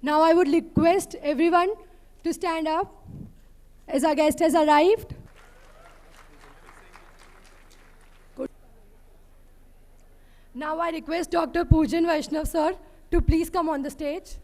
Now I would request everyone to stand up as our guest has arrived. Good. Now I request Dr. Poojan Vaishnav sir to please come on the stage.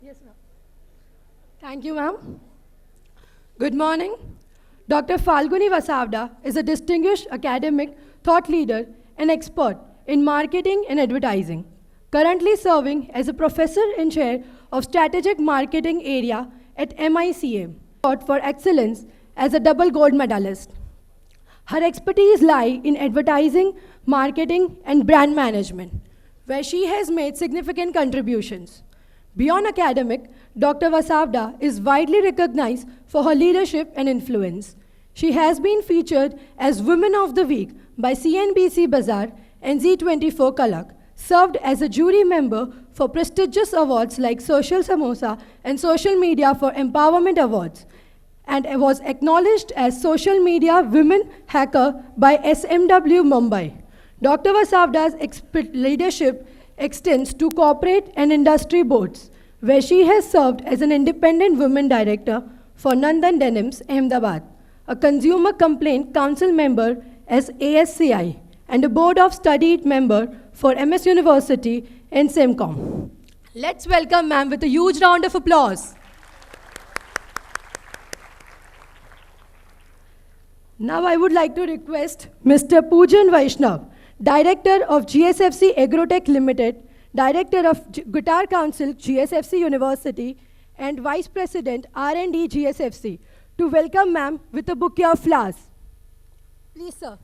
Yes, ma'am. Thank you, ma'am. Good morning. Dr. Falguni Vasavda is a distinguished academic, thought leader, and expert in marketing and advertising, currently serving as a professor and chair of strategic marketing area at MICA, for excellence as a double gold medalist. Her expertise lie in advertising, marketing, and brand management, where she has made significant contributions. Beyond academic, Dr. Vasavda is widely recognized for her leadership and influence. She has been featured as Women of the Week by CNBC Bazaar and Z24 Kalak, served as a jury member for prestigious awards like Social Samosa and Social Media for Empowerment Awards, and was acknowledged as Social Media Women Hacker by SMW Mumbai. Dr. Vasavda's leadership extends to corporate and industry boards, where she has served as an independent women director for Nandan Denims, Ahmedabad, a consumer complaint council member as ASCI, and a board of study member for MS University in Simcom. Let's welcome ma'am with a huge round of applause. Now I would like to request Mr. Poojan Vaishnav, Director of GSFC Agrotech Limited, Director of Guitar Council, GSFC University, and Vice President, R&D, GSFC, to welcome ma'am with a bouquet of flowers. Please, sir.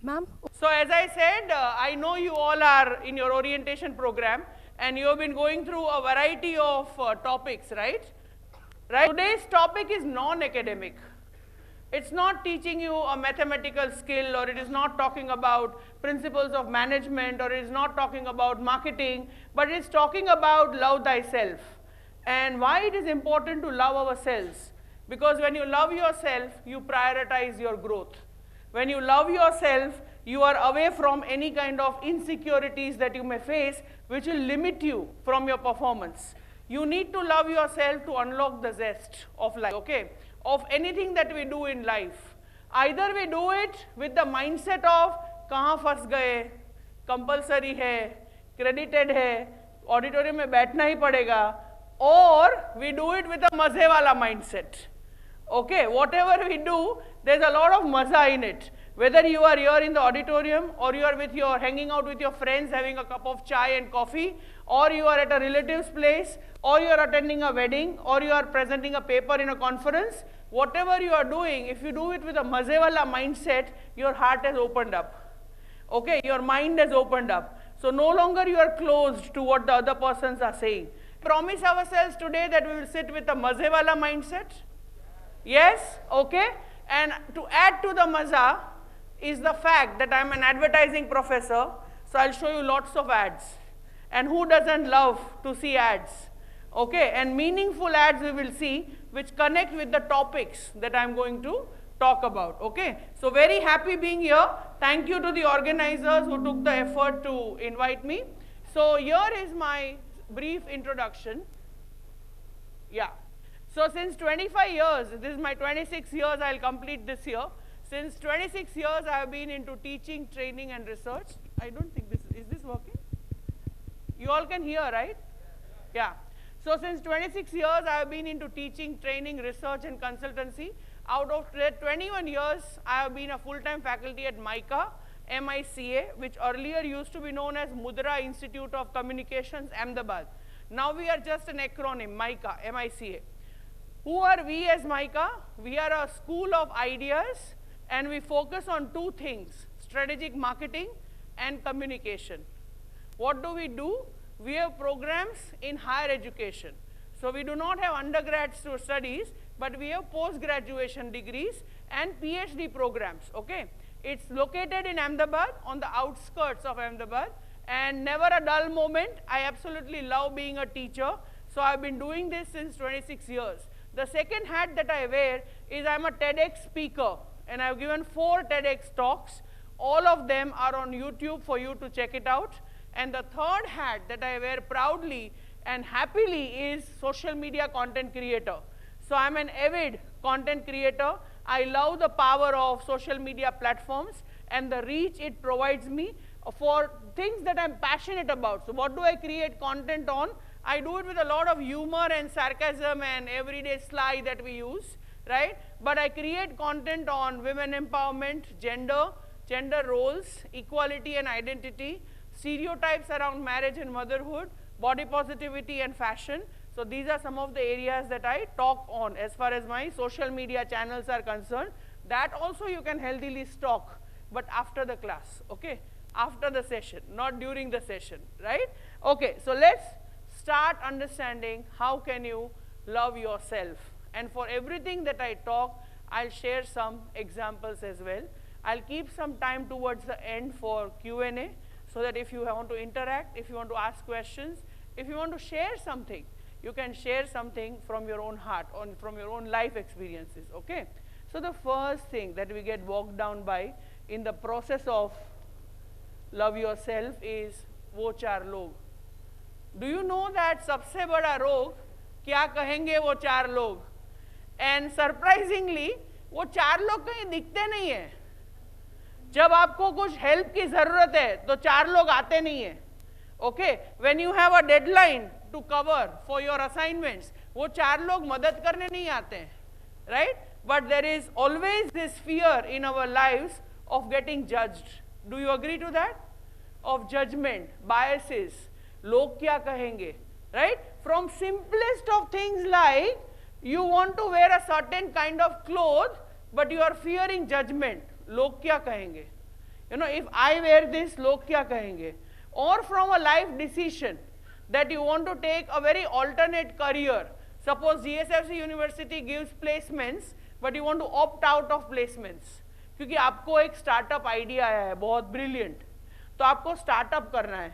Ma'am? So as I said, I know you all are in your orientation program and you have been going through a variety of topics, right? Today's topic is non-academic. It's not teaching you a mathematical skill, or it is not talking about principles of management, or it is not talking about marketing, but it's talking about love thyself. And why it is important to love ourselves? Because when you love yourself, you prioritize your growth. When you love yourself, you are away from any kind of insecurities that you may face, which will limit you from your performance. You need to love yourself to unlock the zest of life, okay? Of anything that we do in life. Either we do it with the mindset of, kahan fas gaye, compulsory hai, credited hai, auditorium mein baithna hi padega, or we do it with a maze wala mindset. Okay, whatever we do, there's a lot of maza in it. Whether you are here in the auditorium, or you are hanging out with your friends having a cup of chai and coffee, or you are at a relative's place, or you are attending a wedding, or you are presenting a paper in a conference, whatever you are doing, if you do it with a mazewala mindset, your heart has opened up. Okay, your mind has opened up. So no longer you are closed to what the other persons are saying. Promise ourselves today that we will sit with a mazewala mindset. Yes? Okay? And to add to the maza is the fact that I am an advertising professor, so I'll show you lots of ads. And who doesn't love to see ads? Okay? And meaningful ads we will see, which connect with the topics that I'm going to talk about. Okay? So very happy being here. Thank you to the organizers who took the effort to invite me. So here is my brief introduction. Yeah. So since 25 years, this is my 26 years, I'll complete this year. Since 26 years, I have been into teaching, training, and research. I don't think is this working? You all can hear, right? Yeah. So since 26 years, I have been into teaching, training, research, and consultancy. Out of 21 years, I have been a full-time faculty at MICA, MICA, which earlier used to be known as Mudra Institute of Communications, Ahmedabad. Now we are just an acronym, MICA, MICA. Who are we as MICA? We are a school of ideas, and we focus on two things: strategic marketing and communication. What do? We have programs in higher education. So we do not have undergrad studies, but we have post-graduation degrees and PhD programs, okay? It's located in Ahmedabad, on the outskirts of Ahmedabad, and never a dull moment. I absolutely love being a teacher, so I've been doing this since 26 years. The second hat that I wear is I'm a TEDx speaker, and I've given 4 TEDx talks. All of them are on YouTube for you to check it out. And the third hat that I wear proudly and happily is social media content creator. So I'm an avid content creator. I love the power of social media platforms and the reach it provides me for things that I'm passionate about. So what do I create content on? I do it with a lot of humor and sarcasm and everyday sly that we use, right? But I create content on women empowerment, gender roles, equality and identity, stereotypes around marriage and motherhood, body positivity and fashion. So these are some of the areas that I talk on as far as my social media channels are concerned. That also you can healthily stalk, but after the class, okay? After the session, not during the session, right? Okay, so let's start understanding how can you love yourself. And for everything that I talk, I'll share some examples as well. I'll keep some time towards the end for Q&A, so that if you want to interact, if you want to ask questions, if you want to share something, you can share something from your own heart, or from your own life experiences, okay? So the first thing that we get bogged down by in the process of love yourself is वो 4 लोग. Do you know that सबसे बड़ा रोग क्या कहेंगे वो 4 लोग? And surprisingly, वो 4 लोग कहीं दिखते नहीं है. जब आपको कुछ हेल्प की जरूरत है तो 4 लोग आते नहीं है, okay? When you have a deadline to cover for your assignments, वो 4 लोग मदद करने नहीं आते हैं, right? But there is always this fear in our lives of getting judged. Do you agree to that? Of judgement, biases, लोग क्या कहेंगे, right? From simplest of things like you want to wear a certain kind of cloth, but you are fearing judgment. लोग क्या कहेंगे? You know, if I wear this, लोग क्या कहेंगे? Or from a life decision that you want to take a very alternate career. Suppose GSFC University gives placements, but you want to opt out of placements. क्योंकि आपको एक startup idea आया है, बहुत brilliant. तो आपको startup करना है.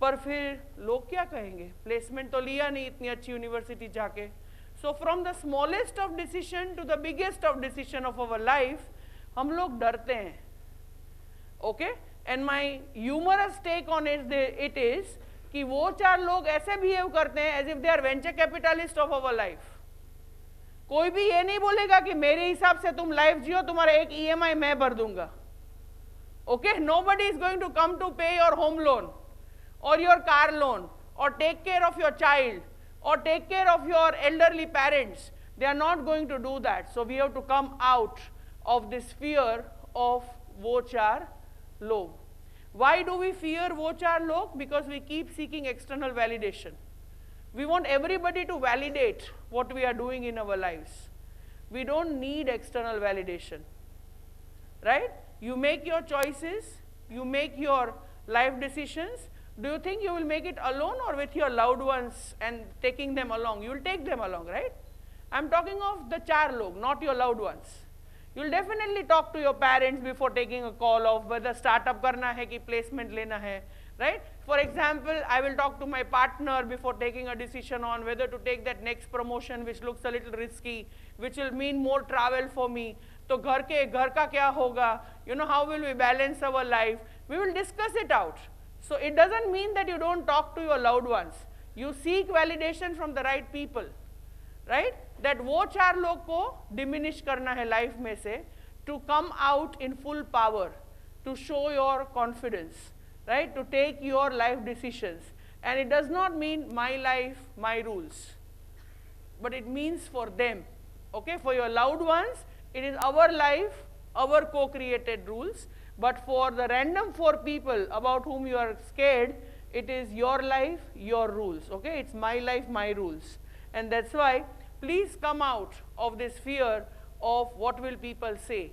पर फिर लोग क्या कहेंगे? Placement तो लिया नहीं इतनी अच्छी university जाके. So from the smallest of decision to the biggest of decision of our life, हम लोग डरते हैं, okay? And my humorous take on it is कि वो 4 लोग ऐसे behave करते हैं as if they are venture capitalist of our life. कोई भी ये नहीं बोलेगा कि मेरे हिसाब से तुम life जियो, तुम्हारा एक EMI मैं भर दूंगा, okay? Nobody is going to come to pay your home loan or your car loan or take care of your child or take care of your elderly parents. They are not going to do that. So we have to come out of this fear of वो 4 लोग. Why do we fear वो 4 लोग? Because we keep seeking external validation. We want everybody to validate what we are doing in our lives. We don't need external validation, right? You make your choices, you make your life decisions. Do you think you will make it alone or with your loved ones and taking them along? You will take them along, right? I'm talking of the 4 log, not your loved ones. You will definitely talk to your parents before taking a call of whether startup करना है कि placement लेना है, right? For example, I will talk to my partner before taking a decision on whether to take that next promotion which looks a little risky, which will mean more travel for me. तो घर का क्या होगा? You know, how will we balance our life? We will discuss it out. So it doesn't mean that you don't talk to your loved ones. You seek validation from the right people, right? That वो 4 लोग को diminish करना है life में से, to come out in full power, to show your confidence, right? To take your life decisions. And it does not mean my life, my rules, but it means for them, okay? For your loved ones, it is our life, our co-created rules. But for the random 4 people about whom you are scared, it is your life, your rules, okay? It's my life, my rules. And that's why please come out of this fear of what will people say,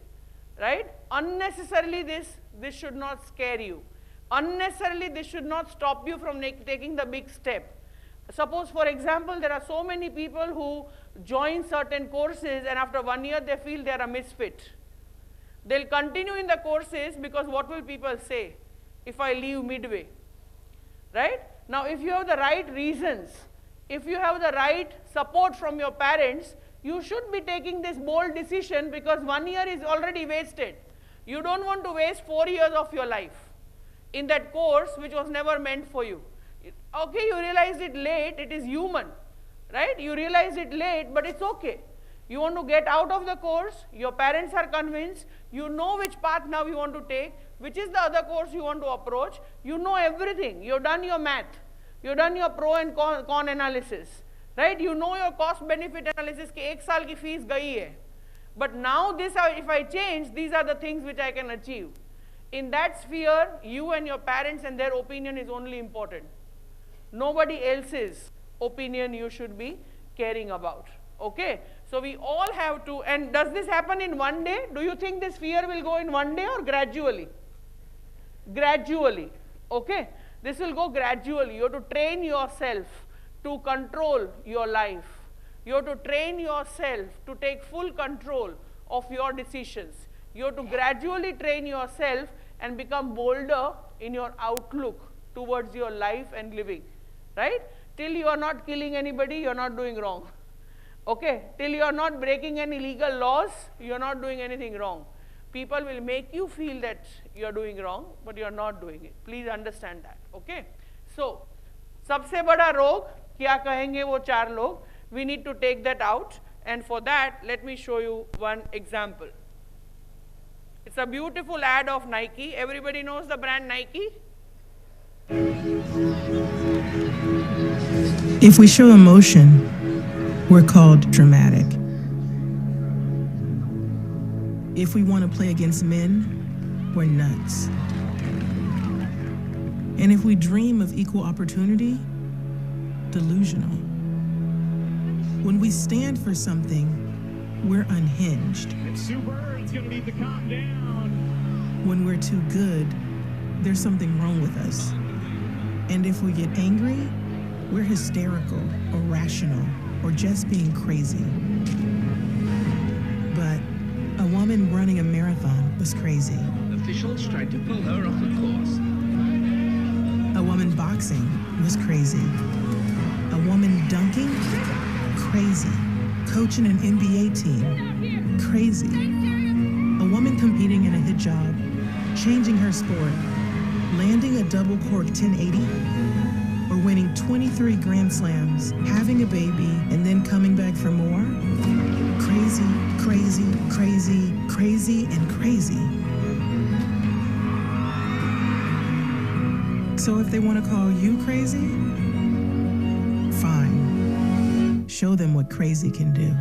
right? Unnecessarily this should not scare you. Unnecessarily this should not stop you from taking the big step. Suppose, for example, there are so many people who join certain courses and after 1 year they feel they are a misfit. They'll continue in the courses because what will people say if I leave midway, right? Now, if you have the right reasons, if you have the right support from your parents, you should be taking this bold decision because 1 year is already wasted. You don't want to waste 4 years of your life in that course which was never meant for you. Okay, you realized it late, it is human, right? You realized it late, but it's okay. You want to get out of the course, your parents are convinced, you know which path now you want to take, which is the other course you want to approach, you know everything, you've done your math, you've done your pro and con analysis, right? You know your cost benefit analysis ki 1 saal ki fees gayi hai. But now this, if I change, these are the things which I can achieve. In that sphere, you and your parents and their opinion is only important. Nobody else's opinion you should be caring about, okay? So we all have to, and does this happen in 1 day? Do you think this fear will go in 1 day or gradually? Gradually, okay? This will go gradually. You have to train yourself to control your life. You have to train yourself to take full control of your decisions. You have to gradually train yourself and become bolder in your outlook towards your life and living, right? Till you are not killing anybody, you are not doing wrong. Okay, till you are not breaking any legal laws, you are not doing anything wrong. People will make you feel that you are doing wrong, but you are not doing it. Please understand that, okay? So, सबसे बड़ा रोग क्या कहेंगे वो 4 लोग? We need to take that out, and for that, let me show you one example. It's a beautiful ad of Nike. Everybody knows the brand Nike? If we show emotion, we're called dramatic. If we want to play against men, we're nuts. And if we dream of equal opportunity, delusional. When we stand for something, we're unhinged. It's Sue Bird's gonna need to calm down. When we're too good, there's something wrong with us. And if we get angry, we're hysterical, irrational, or just being crazy. But a woman running a marathon was crazy. Officials tried to pull her off the course. A woman boxing was crazy. A woman dunking? Crazy. Coaching an NBA team? Crazy. A woman competing in a hijab, changing her sport, landing a double cork 1080, or winning 23 Grand Slams, having a baby, and then coming back for more? Crazy, crazy, crazy, crazy, and crazy. So if they want to call you crazy, fine. Show them what crazy can do.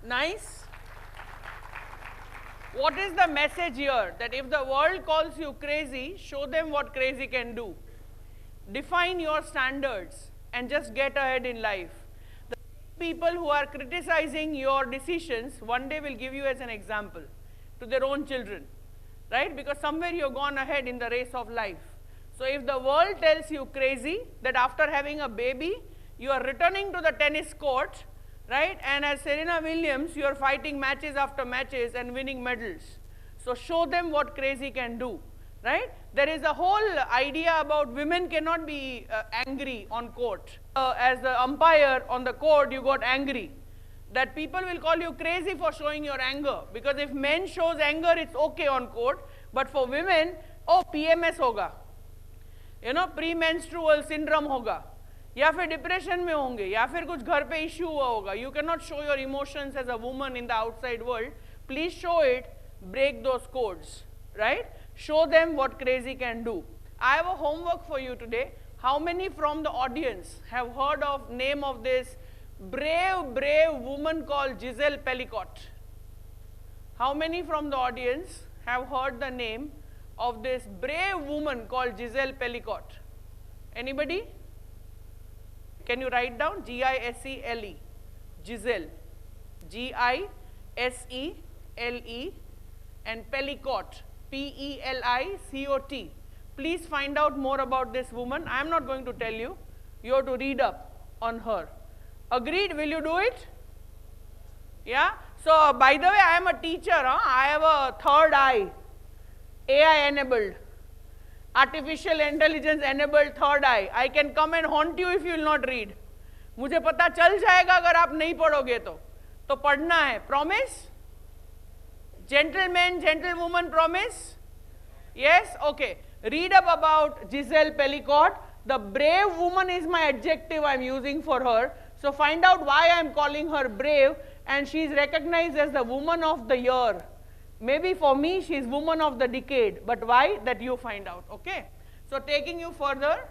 Nice. What is the message here? That if the world calls you crazy, show them what crazy can do. Define your standards and just get ahead in life. The people who are criticizing your decisions one day will give you as an example to their own children, right? Because somewhere you've gone ahead in the race of life. So if the world tells you crazy, that after having a baby, you are returning to the tennis court, right? And as Serena Williams, you are fighting matches after matches and winning medals. So show them what crazy can do, right? There is a whole idea about women cannot be angry on court. As the umpire on the court, you got angry. That people will call you crazy for showing your anger. Because if men shows anger, it's okay on court. But for women, oh, PMS hoga. You know, premenstrual syndrome hoga. या फिर depression में होंगे या फिर कुछ घर पे issue हुआ होगा. You cannot show your emotions as a woman in the outside world. Please show it, break those codes, right? Show them what crazy can do. I have a homework for you today. How many from the audience have heard of name of this brave woman called Giselle Pelicot? How many from the audience have heard the name of this brave woman called Giselle Pelicot? Anybody? Can you write down? Gisele. Giselle. Gisele and Pelicot. Pelicot. Please find out more about this woman. I am not going to tell you. You have to read up on her. Agreed? Will you do it? Yeah? So, by the way, I am a teacher. I have a third eye. AI enabled. Artificial intelligence enabled third eye. I can come and haunt you if you will not read. मुझे पता चल जाएगा अगर आप नहीं पढ़ोगे तो पढ़ना है. Promise? Gentlemen, gentlewoman, promise? Yes? Okay. Read up about Giselle Pelicot. The brave woman is my adjective I am using for her. So find out why I am calling her brave, and she is recognized as the woman of the year. Maybe for me she is woman of the decade, but why? That you find out, okay? So taking you further,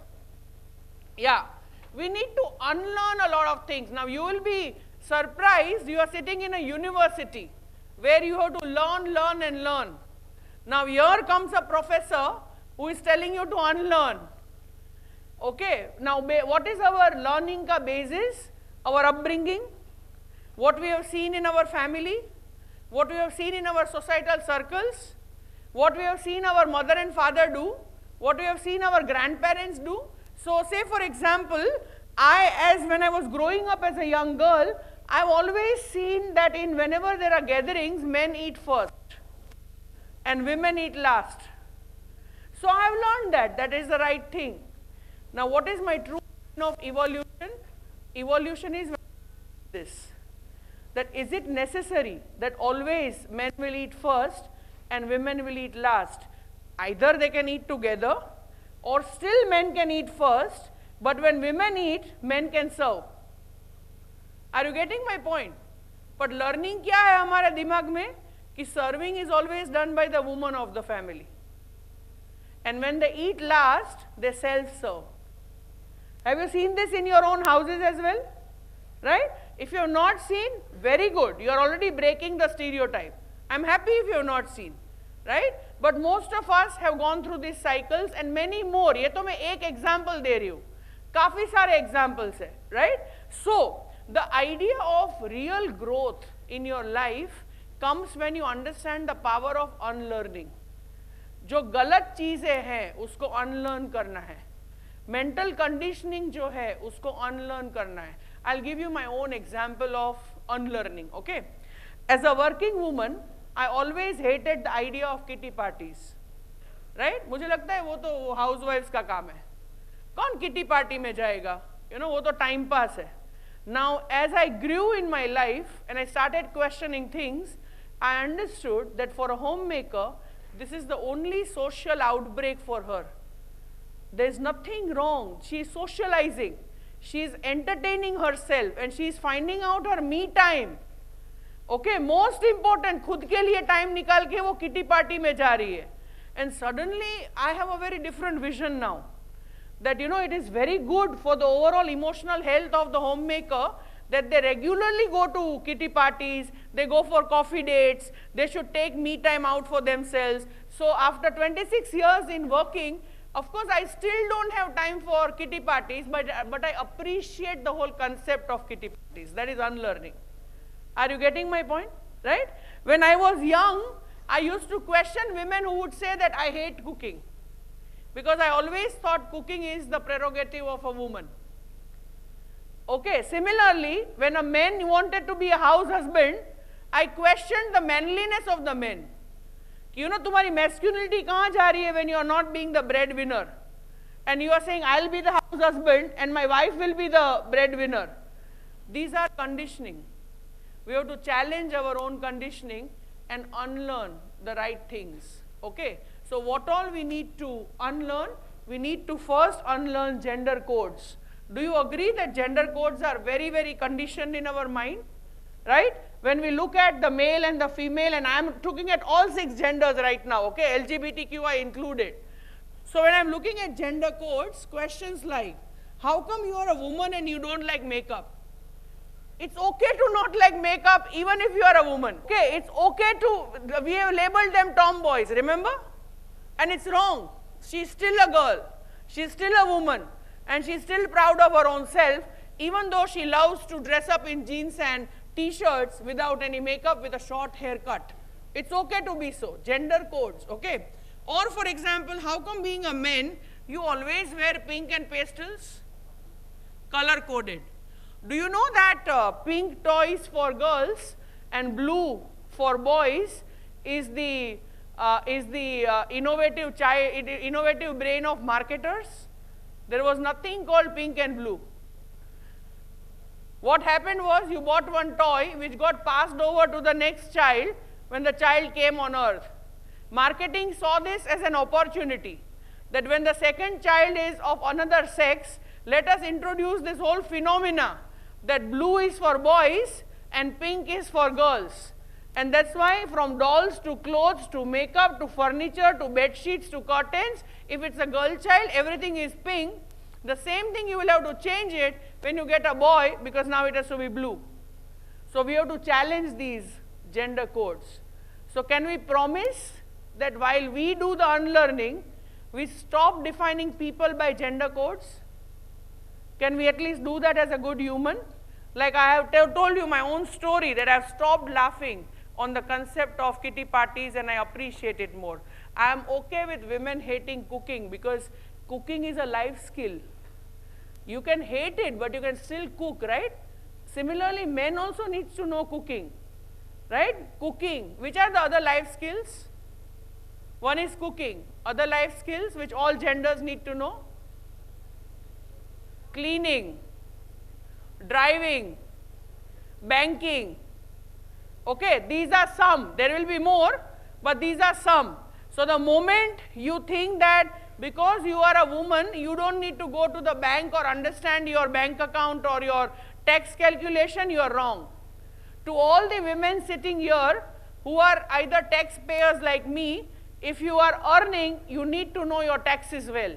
yeah, we need to unlearn a lot of things. Now you will be surprised, you are sitting in a university where you have to learn, learn and learn. Now here comes a professor who is telling you to unlearn. Okay, now what is our learning ka basis? Our upbringing, what we have seen in our family, what we have seen in our societal circles, what we have seen our mother and father do, what we have seen our grandparents do. So say for example, when I was growing up as a young girl, I've always seen that whenever there are gatherings, men eat first and women eat last. So I've learned that is the right thing. Now what is my true of evolution? Evolution is this, that is it necessary that always men will eat first and women will eat last? Either they can eat together, or still men can eat first, but when women eat, men can serve. Are you getting my point? But learning क्या है हमारे दिमाग में कि serving is always done by the woman of the family, and when they eat last, they self-serve. Have you seen this in your own houses as well? Right? If you have not seen, very good. You are already breaking the stereotype. I am happy if you have not seen. Right? But most of us have gone through these cycles and many more. ये तो मैं एक example दे रही हूँ. काफी सारे examples है. Right? So, the idea of real growth in your life comes when you understand the power of unlearning. जो गलत चीजें हैं उसको unlearn करना है. Mental conditioning जो है उसको unlearn करना है. I'll give you my own example of unlearning, okay? As a working woman, I always hated the idea of kitty parties, right? मुझे लगता है वो तो housewives का काम है. कौन kitty party में जाएगा? You know, वो तो time pass है. Now, as I grew in my life and I started questioning things, I understood that for a homemaker, this is the only social outbreak for her. There is nothing wrong. She is socializing. She is entertaining herself and she is finding out her me time. Okay, most important, खुद के लिए time निकाल के वो kitty party में जा रही है. And suddenly, I have a very different vision now. That you know, it is very good for the overall emotional health of the homemaker that they regularly go to kitty parties, they go for coffee dates, they should take me time out for themselves. So after 26 years in working, of course, I still don't have time for kitty parties, but I appreciate the whole concept of kitty parties. That is unlearning. Are you getting my point? Right? When I was young, I used to question women who would say that I hate cooking, because I always thought cooking is the prerogative of a woman. Okay, similarly, when a man wanted to be a house husband, I questioned the manliness of the men. You know, तुम्हारी masculinity कहाँ जा रही है when you are not being the breadwinner, and you are saying I'll be the house husband and my wife will be the breadwinner. These are conditioning. We have to challenge our own conditioning and unlearn the right things. Okay. So what all we need to unlearn? We need to first unlearn gender codes. Do you agree that gender codes are very, very conditioned in our mind? Right? When we look at the male and the female, and I am looking at all 6 genders right now, okay, LGBTQI included. So when I am looking at gender codes, questions like, how come you are a woman and you don't like makeup? It's okay to not like makeup even if you are a woman. Okay, it's okay to, we have labeled them tomboys, remember? And it's wrong. She's still a girl. She's still a woman. And she's still proud of her own self, even though she loves to dress up in jeans and t-shirts without any makeup with a short haircut. It's okay to be so. Gender codes, okay? Or for example, how come being a man, you always wear pink and pastels? Color coded. Do you know that pink toys for girls and blue for boys is the innovative brain of marketers? There was nothing called pink and blue. What happened was you bought one toy which got passed over to the next child when the child came on earth. Marketing saw this as an opportunity that when the second child is of another sex, let us introduce this whole phenomena that blue is for boys and pink is for girls. And that's why from dolls to clothes to makeup to furniture to bed sheets to curtains, if it's a girl child, everything is pink. The same thing you will have to change it when you get a boy, because now it has to be blue. So we have to challenge these gender codes. So can we promise that while we do the unlearning, we stop defining people by gender codes? Can we at least do that as a good human? Like I have told you my own story that I have stopped laughing on the concept of kitty parties and I appreciate it more. I am okay with women hating cooking because cooking is a life skill. You can hate it, but you can still cook, right? Similarly, men also need to know cooking, right? Cooking. Which are the other life skills? One is cooking. Other life skills which all genders need to know? Cleaning, driving, banking. Okay, these are some. There will be more, but these are some. So the moment you think that because you are a woman, you don't need to go to the bank or understand your bank account or your tax calculation, you are wrong. To all the women sitting here who are either taxpayers like me, if you are earning, you need to know your taxes well.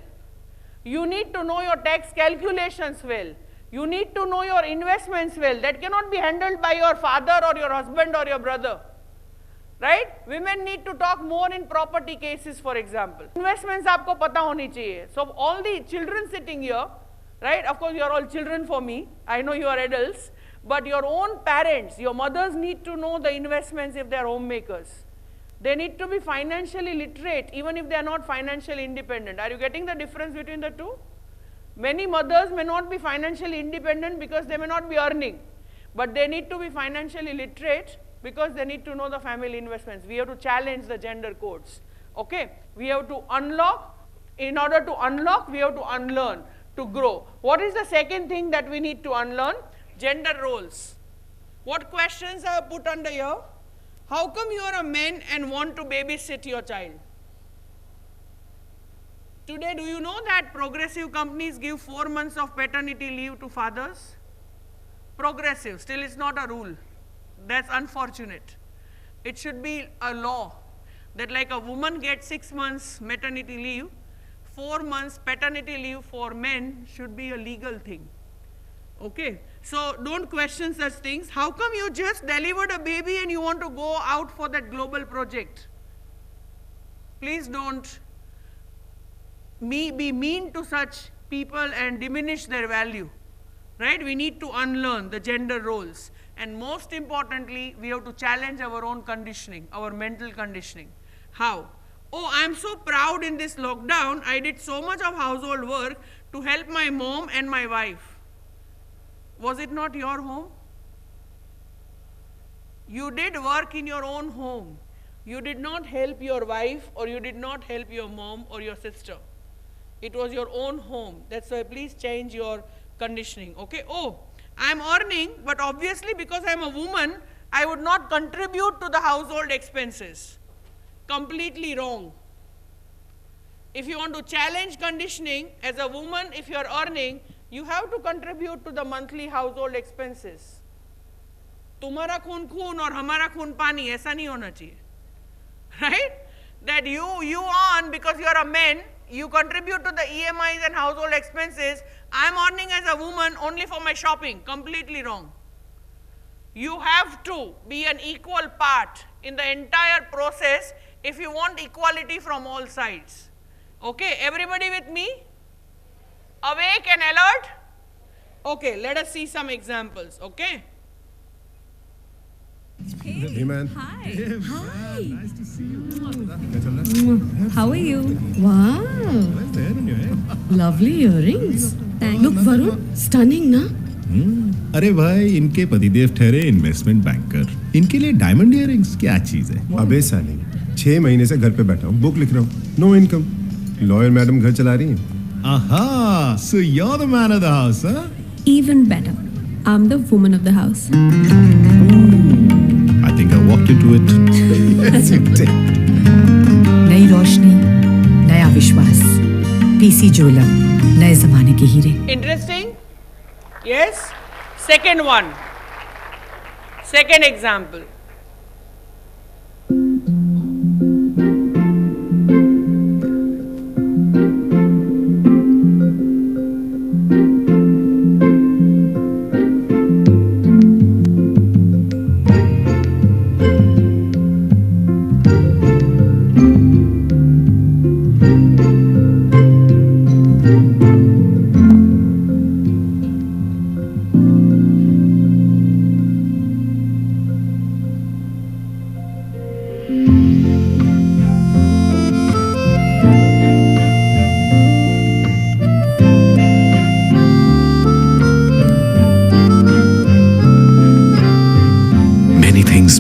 You need to know your tax calculations well. You need to know your investments well. That cannot be handled by your father or your husband or your brother. Right? Women need to talk more in property cases, for example. Investments aapko pata honi chahiye. So all the children sitting here, right? Of course, you are all children for me. I know you are adults. But your own parents, your mothers need to know the investments if they are homemakers. They need to be financially literate, even if they are not financially independent. Are you getting the difference between the two? Many mothers may not be financially independent because they may not be earning. But they need to be financially literate because they need to know the family investments. We have to challenge the gender codes. Okay? We have to unlock. In order to unlock, we have to unlearn, to grow. What is the second thing that we need to unlearn? Gender roles. What questions are put under here? How come you are a man and want to babysit your child? Today, do you know that progressive companies give 4 months of paternity leave to fathers? Progressive, still it's not a rule. That's unfortunate. It should be a law that like a woman gets 6 months maternity leave, 4 months paternity leave for men should be a legal thing. Okay, so don't question such things. How come you just delivered a baby and you want to go out for that global project? Please don't be mean to such people and diminish their value, right? We need to unlearn the gender roles. And most importantly, we have to challenge our own conditioning, our mental conditioning. How? Oh, I'm so proud in this lockdown. I did so much of household work to help my mom and my wife. Was it not your home? You did work in your own home. You did not help your wife or you did not help your mom or your sister. It was your own home. That's why please change your conditioning. Okay? Oh, I'm earning, but obviously because I'm a woman, I would not contribute to the household expenses. Completely wrong. If you want to challenge conditioning as a woman, if you are earning, you have to contribute to the monthly household expenses. तुम्हारा खून खून और हमारा खून पानी ऐसा नहीं होना चाहिए, right? That you earn because you are a man, you contribute to the EMIs and household expenses. I am earning as a woman only for my shopping. Completely wrong. You have to be an equal part in the entire process if you want equality from all sides. Okay, everybody with me? Awake and alert? Okay, let us see some examples, okay? Hey man. Hi. Hi. Nice to see you. How are you? Wow. Nice hair in your hair. Lovely earrings. Thanks. Look, Varun, Stunning, na? अरे भाई इनके पतिदेव ठहरे investment banker, इनके लिए diamond earrings क्या चीज है? अबे साले 6 महीने से घर पे बैठा हूँ, बुक लिख रहा हूँ, नो इनकम। लॉयर मैडम घर चला रही हैं। Aha, so you're the man of the house, huh? Even better. I'm the woman of the house. I think I walked into it. Yes, you did. Nai Roshni, नया विश्वास, PC jeweller, नए जमाने के हीरे। Interesting? Yes? Second one. Second example.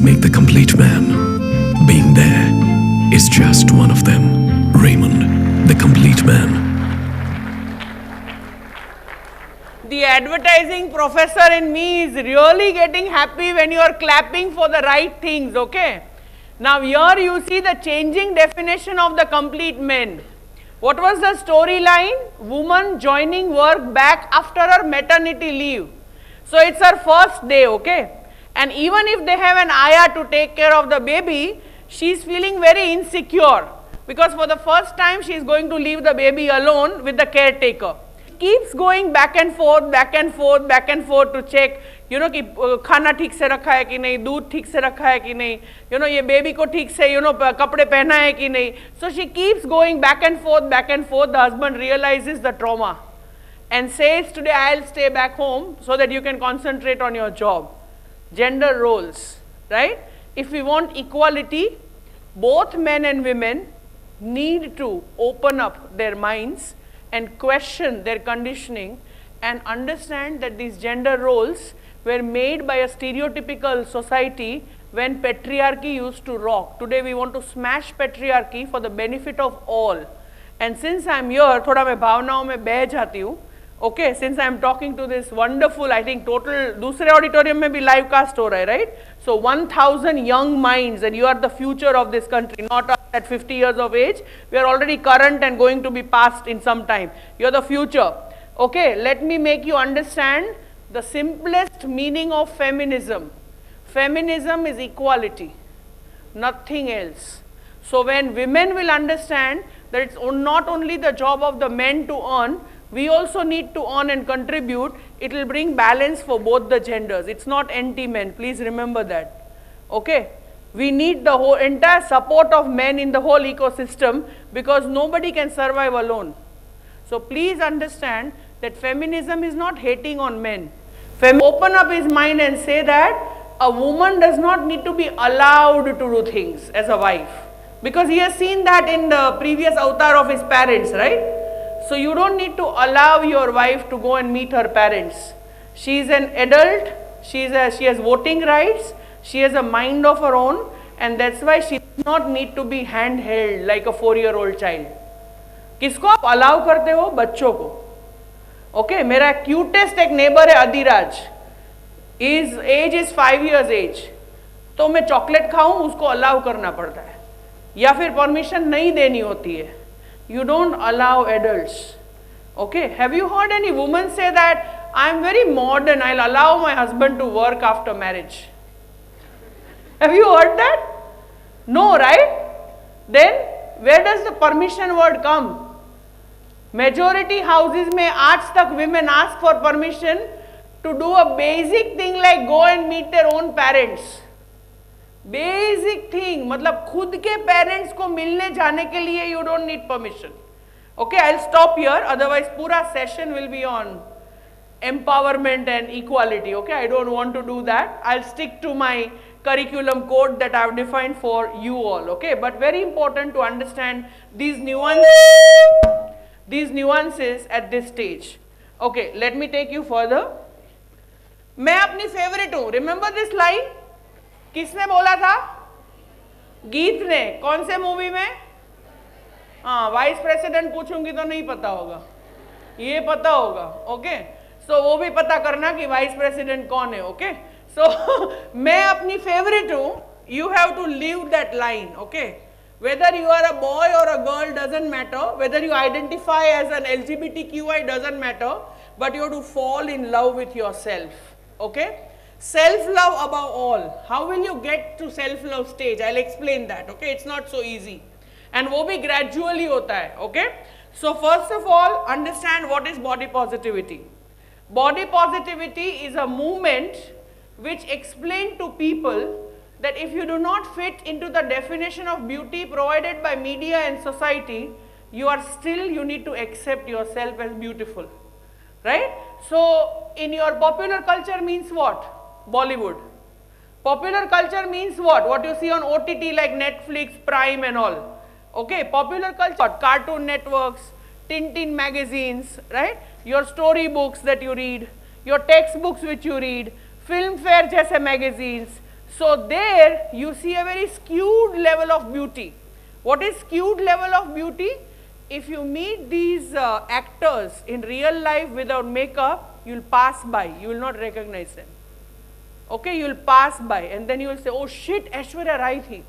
Make the complete man. Being there is just one of them. Raymond, the complete man. The advertising professor in me is really getting happy when you are clapping for the right things, okay? Now here you see the changing definition of the complete man. What was the storyline? Woman joining work back after her maternity leave. So it's her first day, okay? And even if they have an ayah to take care of the baby, she is feeling very insecure because for the first time she is going to leave the baby alone with the caretaker. Keeps going back and forth, back and forth, back and forth to check, you know, कि खाना ठीक से रखा है कि नहीं, दूध ठीक से रखा है कि नहीं, you know, ये baby को ठीक से, you know, कपड़े पहना है कि नहीं. So she keeps going back and forth, back and forth. The husband realizes the trauma and says, today I'll stay back home so that you can concentrate on your job. Gender roles, right? If we want equality, both men and women need to open up their minds and question their conditioning and understand that these gender roles were made by a stereotypical society when patriarchy used to rock. Today we want to smash patriarchy for the benefit of all. And since I'm here, thoda मैं भावनाओं में बह जाती हूँ. Okay, since I am talking to this wonderful, I think total दूसरे auditorium में भी live cast हो रहा है, right? So 1,000 young minds, and you are the future of this country, not us at 50 years of age. We are already current and going to be past in some time. You are the future. Okay, let me make you understand the simplest meaning of feminism. Feminism is equality, nothing else. So when women will understand that it's not only the job of the men to earn, we also need to earn and contribute, it will bring balance for both the genders. It's not anti-men, please remember that. Okay? We need the whole entire support of men in the whole ecosystem because nobody can survive alone. So please understand that feminism is not hating on men. Open up his mind and say that a woman does not need to be allowed to do things as a wife. Because he has seen that in the previous avatar of his parents, right? So you don't need to allow your wife to go and meet her parents. She is an adult, she has voting rights, she has a mind of her own, and that's why she does not need to be handheld like a 4-year-old child. किसको आप allow करते हो? बच्चों को. Okay, मेरा cutest एक neighbor है Adhiraj. His age is 5 years age. तो मैं chocolate खाऊं उसको allow करना पड़ता है. या फिर permission नहीं देनी होती है. You don't allow adults. Okay, have you heard any woman say that I am very modern, I'll allow my husband to work after marriage? Have you heard that? No, right? Then where does the permission word come? Majority houses में आज तक women ask for permission to do a basic thing like go and meet their own parents. Basic thing, मतलब खुद के parents को मिलने जाने के लिए you don't need permission. Okay, I'll stop here, otherwise पूरा session will be on empowerment and equality. Okay, I don't want to do that. I'll stick to my curriculum code that I've defined for you all. Okay, but very important to understand these nuances at this stage. Okay, let me take you further. मैं अपनी favorite हूँ. Remember this line? किसने बोला था? गीत ने. कौन से मूवी में? हाँ, वाइस प्रेसिडेंट पूछूंगी तो नहीं पता होगा, ये पता होगा. ओके, सो वो भी पता करना कि वाइस प्रेसिडेंट कौन है. ओके, सो मैं अपनी फेवरेट हूँ. You have to live that line. Okay, whether you are a boy or a girl doesn't matter, whether you identify as an LGBTQI doesn't matter, but you have to fall in love with yourself. Okay, self-love above all. How will you get to self-love stage? I'll explain that. Okay, it's not so easy. And वो भी gradually होता है. Okay, so first of all, understand what is body positivity. Body positivity is a movement which explains to people that if you do not fit into the definition of beauty provided by media and society, you need to accept yourself as beautiful. Right? So in your popular culture means what? Bollywood. Popular culture means what? What you see on OTT like Netflix, Prime and all. Okay, popular culture, Cartoon Networks, Tintin magazines, right? Your storybooks that you read, your textbooks which you read, Filmfare jaise magazines. So there you see a very skewed level of beauty. What is skewed level of beauty? If you meet these actors in real life without makeup, you will pass by, you will not recognize them. Okay, you will pass by and then you will say, oh shit, Aishwarya Rai thi.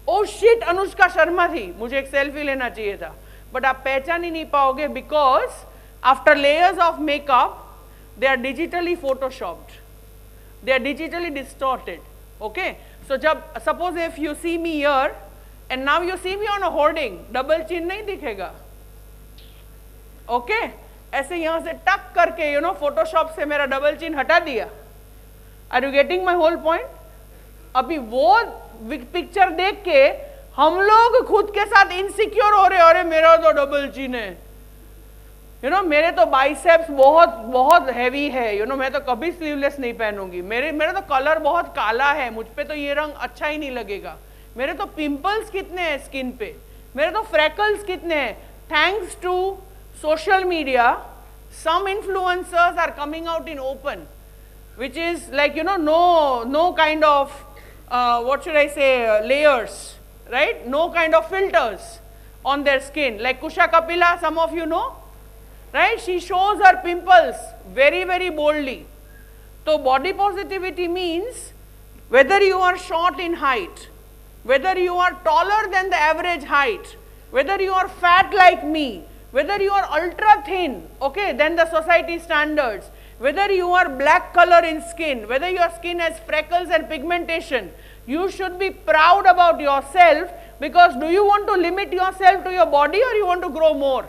Oh shit, Anushka Sharma थी, मुझे एक selfie लेना चाहिए था. But आप पहचान ही नहीं पाओगे because after layers of makeup, they are digitally photoshopped. They are digitally distorted. Okay, so जब suppose if you see me here and now you see me on a hoarding, double chin नहीं दिखेगा. Okay, ऐसे यहाँ से टक करके Photoshop से मेरा double chin हटा दिया. Are you getting my whole point? अभी वो पिक्चर देख के हम लोग खुद के साथ इनसिक्योर हो रहे. अरे मेरा तो डबल चिन है, मेरे तो बाइसेप्स बहुत बहुत हैवी है, मैं तो कभी स्लीवलेस नहीं पहनूंगी. मेरा तो कलर बहुत काला है, मुझ पे तो ये रंग अच्छा ही नहीं लगेगा. मेरे तो पिंपल्स कितने हैं स्किन पे, मेरे तो फ्रैकल्स कितने हैं. Thanks to social media, some influencers are coming out in open, which is like no kind of what should I say, layers, right? No kind of filters on their skin. Like Kusha Kapila, some of you know, right? She shows her pimples very, very boldly. So body positivity means whether you are short in height, whether you are taller than the average height, whether you are fat like me, whether you are ultra thin, okay, than the society standards, whether you are black color in skin, whether your skin has freckles and pigmentation, you should be proud about yourself, because do you want to limit yourself to your body or you want to grow more?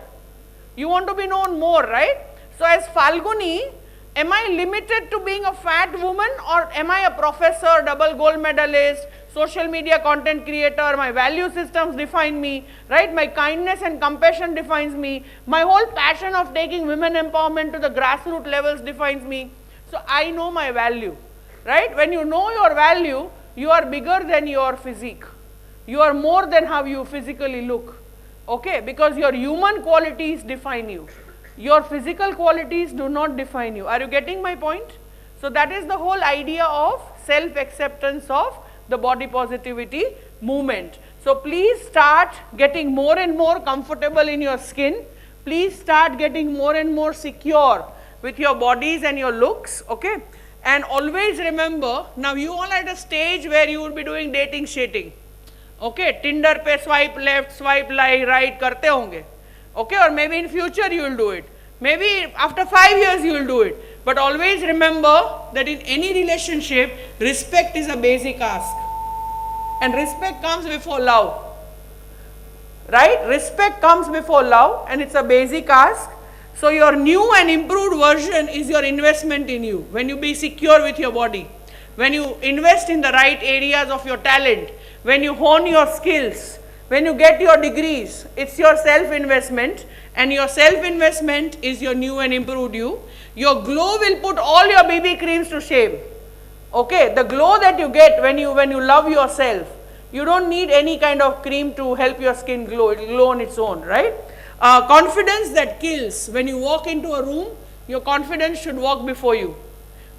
You want to be known more, right? So as Falguni, am I limited to being a fat woman, or am I a professor, double gold medalist, social media content creator? My value systems define me, right? My kindness and compassion defines me. My whole passion of taking women empowerment to the grassroots levels defines me. So I know my value, right? When you know your value, you are bigger than your physique. You are more than how you physically look, okay? Because your human qualities define you. Your physical qualities do not define you. Are you getting my point? So that is the whole idea of self-acceptance of the body positivity movement. So please start getting more and more comfortable in your skin. Please start getting more and more secure with your bodies and your looks, okay? And always remember, now you all are at a stage where you will be doing dating shitting, okay? Tinder pe swipe left, swipe right karte honge, okay? Or maybe in future you will do it. Maybe after 5 years you will do it. But always remember that in any relationship, respect is a basic ask. And respect comes before love, right? Respect comes before love and it's a basic ask. So your new and improved version is your investment in you. When you be secure with your body, when you invest in the right areas of your talent, when you hone your skills, when you get your degrees, it's your self-investment, and your self-investment is your new and improved you. Your glow will put all your BB creams to shame. Okay, the glow that you get when you love yourself, you don't need any kind of cream to help your skin glow. It will glow on its own, right? Confidence that kills. When you walk into a room, your confidence should walk before you.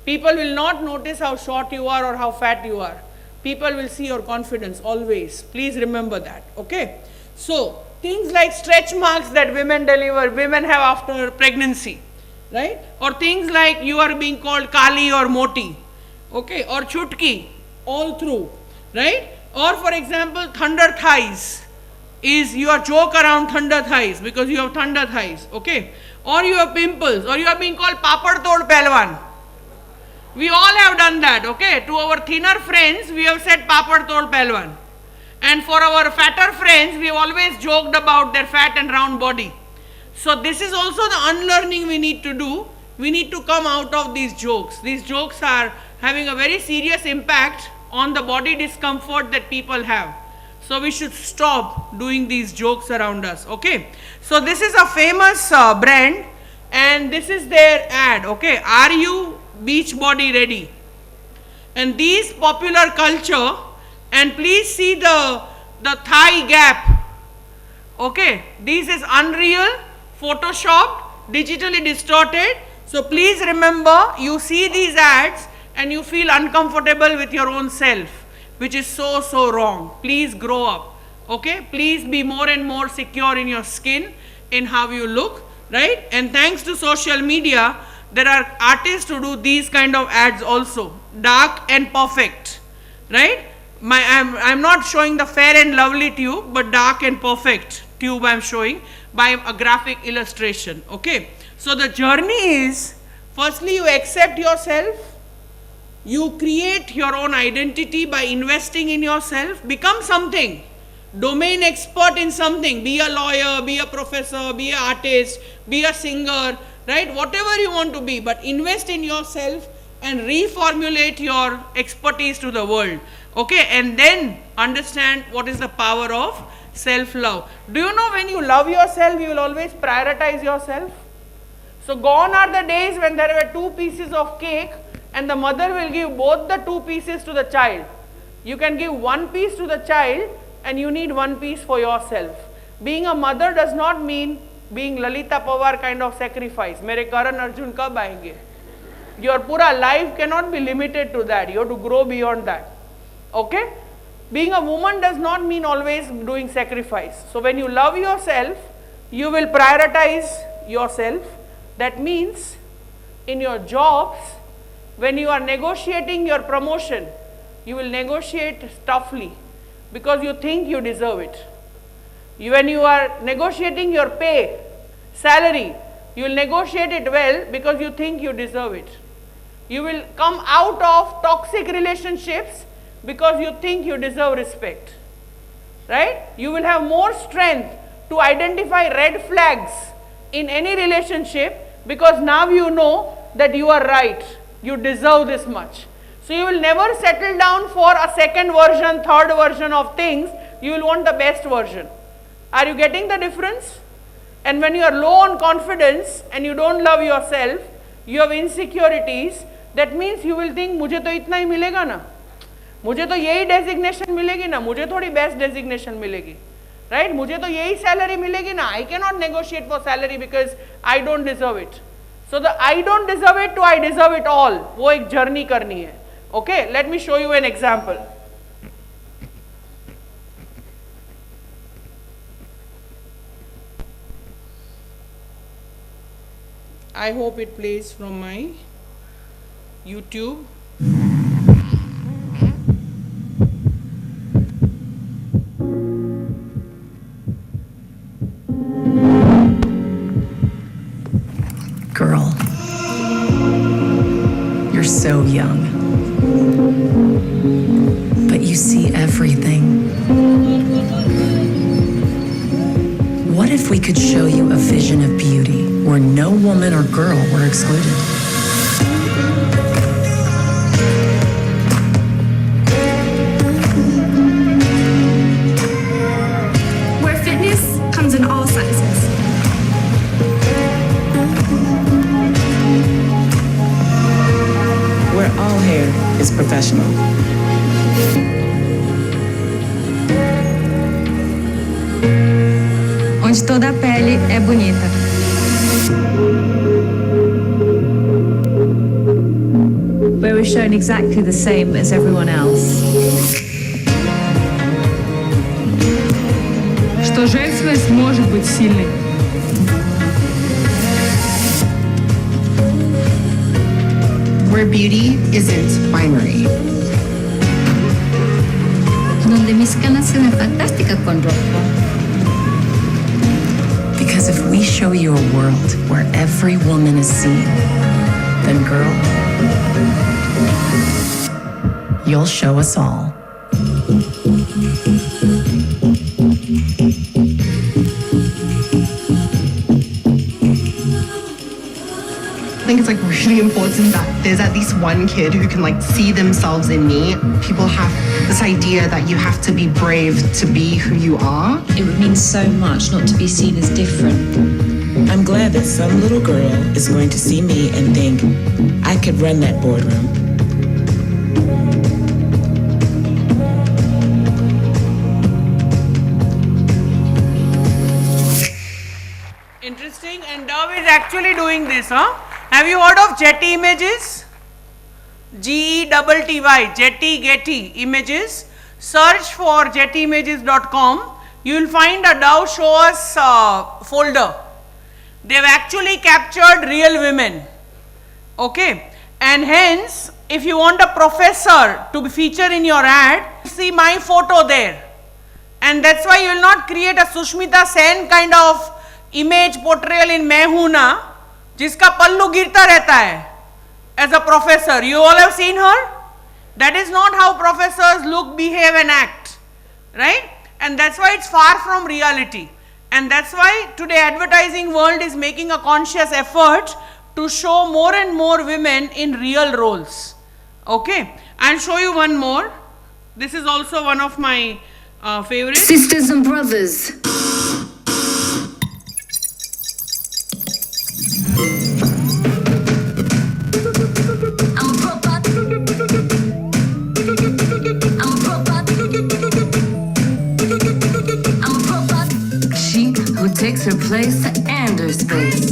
People will not notice how short you are or how fat you are. People will see your confidence always. Please remember that, okay? So, things like stretch marks that women have after pregnancy, right? Or things like you are being called Kali or Moti, okay? Or Chutki, all through, right? Or for example, thunder thighs is your joke around thunder thighs because you have thunder thighs, okay? Or you have pimples, or you are being called Papad Tod Pelwan. We all have done that, okay? To our thinner friends, we have said Papad Tod Pelwan. And for our fatter friends, we have always joked about their fat and round body. So this is also the unlearning we need to do. We need to come out of these jokes. These jokes are having a very serious impact on the body discomfort that people have. So we should stop doing these jokes around us, okay? So this is a famous brand, and this is their ad, okay? Are you beach body ready? And these popular culture, and please see the thigh gap, okay? This is unreal, photoshopped, digitally distorted. So please remember, you see these ads and you feel uncomfortable with your own self, which is so wrong. Please grow up, okay? Please be more and more secure in your skin, in how you look, right? And thanks to social media, there are artists who do these kind of ads also, dark and perfect, right? I'm not showing the fair and lovely tube, but dark and perfect tube I'm showing by a graphic illustration, okay? So the journey is, firstly you accept yourself, you create your own identity by investing in yourself, become something, domain expert in something, be a lawyer, be a professor, be an artist, be a singer, right? Whatever you want to be, but invest in yourself and reformulate your expertise to the world, okay? And then understand what is the power of self-love. Do you know when you love yourself, you will always prioritize yourself? So gone are the days when there were 2 pieces of cake and the mother will give both the 2 pieces to the child. You can give 1 piece to the child and you need 1 piece for yourself. Being a mother does not mean being Lalita Pawar kind of sacrifice. Mere Karan Arjun kab aayenge? Your pura life cannot be limited to that. You have to grow beyond that. Okay? Being a woman does not mean always doing sacrifice. So when you love yourself, you will prioritize yourself. That means in your jobs, when you are negotiating your promotion, you will negotiate toughly because you think you deserve it. When you are negotiating your pay, salary, you will negotiate it well because you think you deserve it. You will come out of toxic relationships because you think you deserve respect, right? You will have more strength to identify red flags in any relationship because now you know that you are right, you deserve this much. So you will never settle down for a second version, third version of things. You will want the best version. Are you getting the difference? And when you are low on confidence and you don't love yourself, you have insecurities, that means you will think, मुझे तो इतना ही मिलेगा ना, मुझे तो यही designation मिलेगी ना, मुझे थोड़ी best designation मिलेगी, right? मुझे तो यही salary मिलेगी ना, I cannot negotiate for salary because I don't deserve it. So the I don't deserve it to I deserve it all, वो एक journey करनी है. Okay, let me show you an example. I hope it plays from my YouTube. Girl, you're so young, but you see everything. What if if we could show you a vision of beauty where no woman or girl were excluded? Where fitness comes in all sizes. Where all hair is professional. Onde toda a pele é bonita. Where we're shown exactly the same as everyone else. Что женственность может быть сильной. Where beauty isn't binary. Donde mis canas se ven fantásticas con ropa. Because if we show you a world where every woman is seen, then girl, you'll show us all. I think it's like really important that there's at least one kid who can like see themselves in me. People have this idea that you have to be brave to be who you are. It would mean so much not to be seen as different. I'm glad that some little girl is going to see me and think, I could run that boardroom. Interesting, and Dove is actually doing this, huh? Have you heard of Getty Images? Getty, Getty Images. Search for gettyimages.com. You will find a Dove Show Us folder. They have actually captured real women. Okay, and hence, if you want a professor to be featured in your ad, see my photo there. And that's why you will not create a Sushmita Sen kind of image portrayal in Main Hoon Na, जिसका पल्लू गिरता रहता है as a professor. You all have seen her? That is not how professors look, behave and act, right? And that's why it's far from reality. And that's why today advertising world is making a conscious effort to show more and more women in real roles. Okay, I'll show you one more. This is also one of my favorites. Sisters and brothers. Takes her place and her space.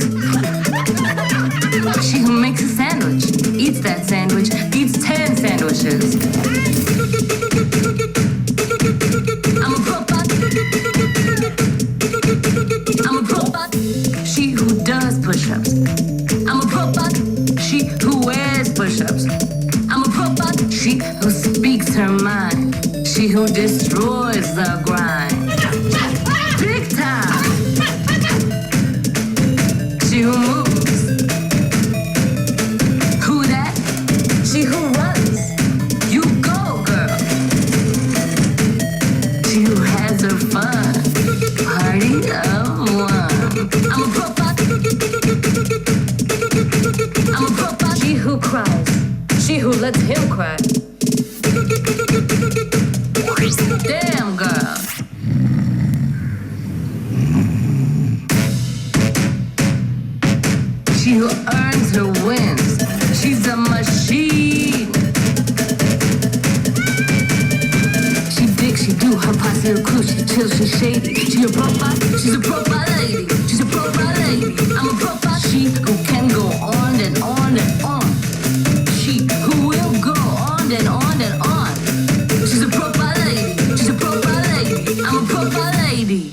She who makes a sandwich, eats that sandwich, eats 10 sandwiches. I'm a robot. I'm a robot. She who does push-ups. I'm a robot. She who wears push-ups. I'm a robot. She who speaks her mind. She who destroys the grind. Big time. She who moves. Who that? She who runs. You go, girl. She who has her fun. Party of one. I'm a robot. I'm a robot. She who cries. She who lets him cry. Damn, girl. She who earns her wins. She's a machine. She digs, she do her posse, her crew, she chills, she's shady. She a robot, she's a robot lady. She's a robot lady. I'm a robot. She who can go on and on and on. She who will go on and on and on. She's a robot lady. She's a robot lady. I'm a robot lady.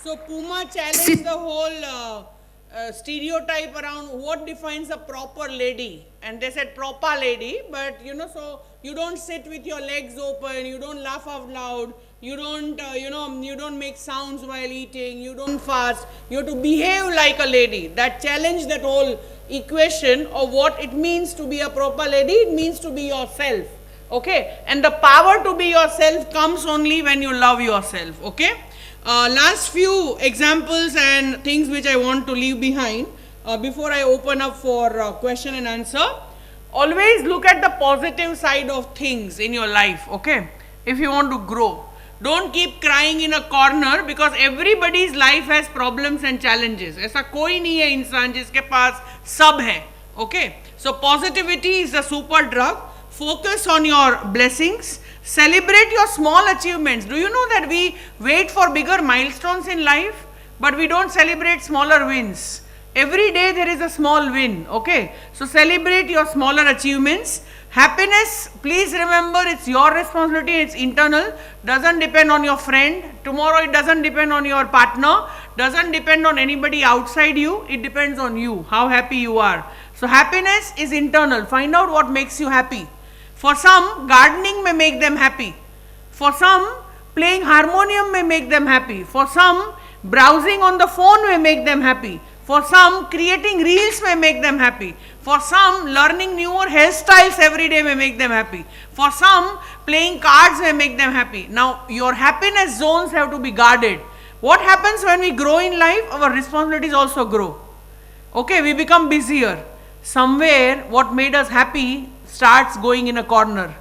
So Puma challenged the whole stereotype around what defines a proper lady, and they said proper lady, but you know, so you don't sit with your legs open, you don't laugh out loud, you don't you don't make sounds while eating, you don't fast, you have to behave like a lady. That challenged that whole equation of what it means to be a proper lady. It means to be yourself. Okay, and the power to be yourself comes only when you love yourself. Okay, last few examples and things which I want to leave behind before I open up for question and answer. Always look at the positive side of things in your life. Okay, if you want to grow, don't keep crying in a corner because everybody's life has problems and challenges. ऐसा कोई नहीं है इंसान जिसके पास सब है. Okay, so positivity is the super drug. Focus on your blessings. Celebrate your small achievements. Do you know that we wait for bigger milestones in life, but we don't celebrate smaller wins? Every day there is a small win. Okay, so celebrate your smaller achievements. Happiness, please remember, it's your responsibility, it's internal, doesn't depend on your friend. Tomorrow it doesn't depend on your partner, doesn't depend on anybody outside you, it depends on you, how happy you are. So happiness is internal. Find out what makes you happy. For some, gardening may make them happy. For some, playing harmonium may make them happy. For some, browsing on the phone may make them happy. For some, creating reels may make them happy. For some, learning newer hairstyles every day may make them happy. For some, playing cards may make them happy. Now, your happiness zones have to be guarded. What happens when we grow in life? Our responsibilities also grow. Okay, we become busier. Somewhere, what made us happy starts going in a corner.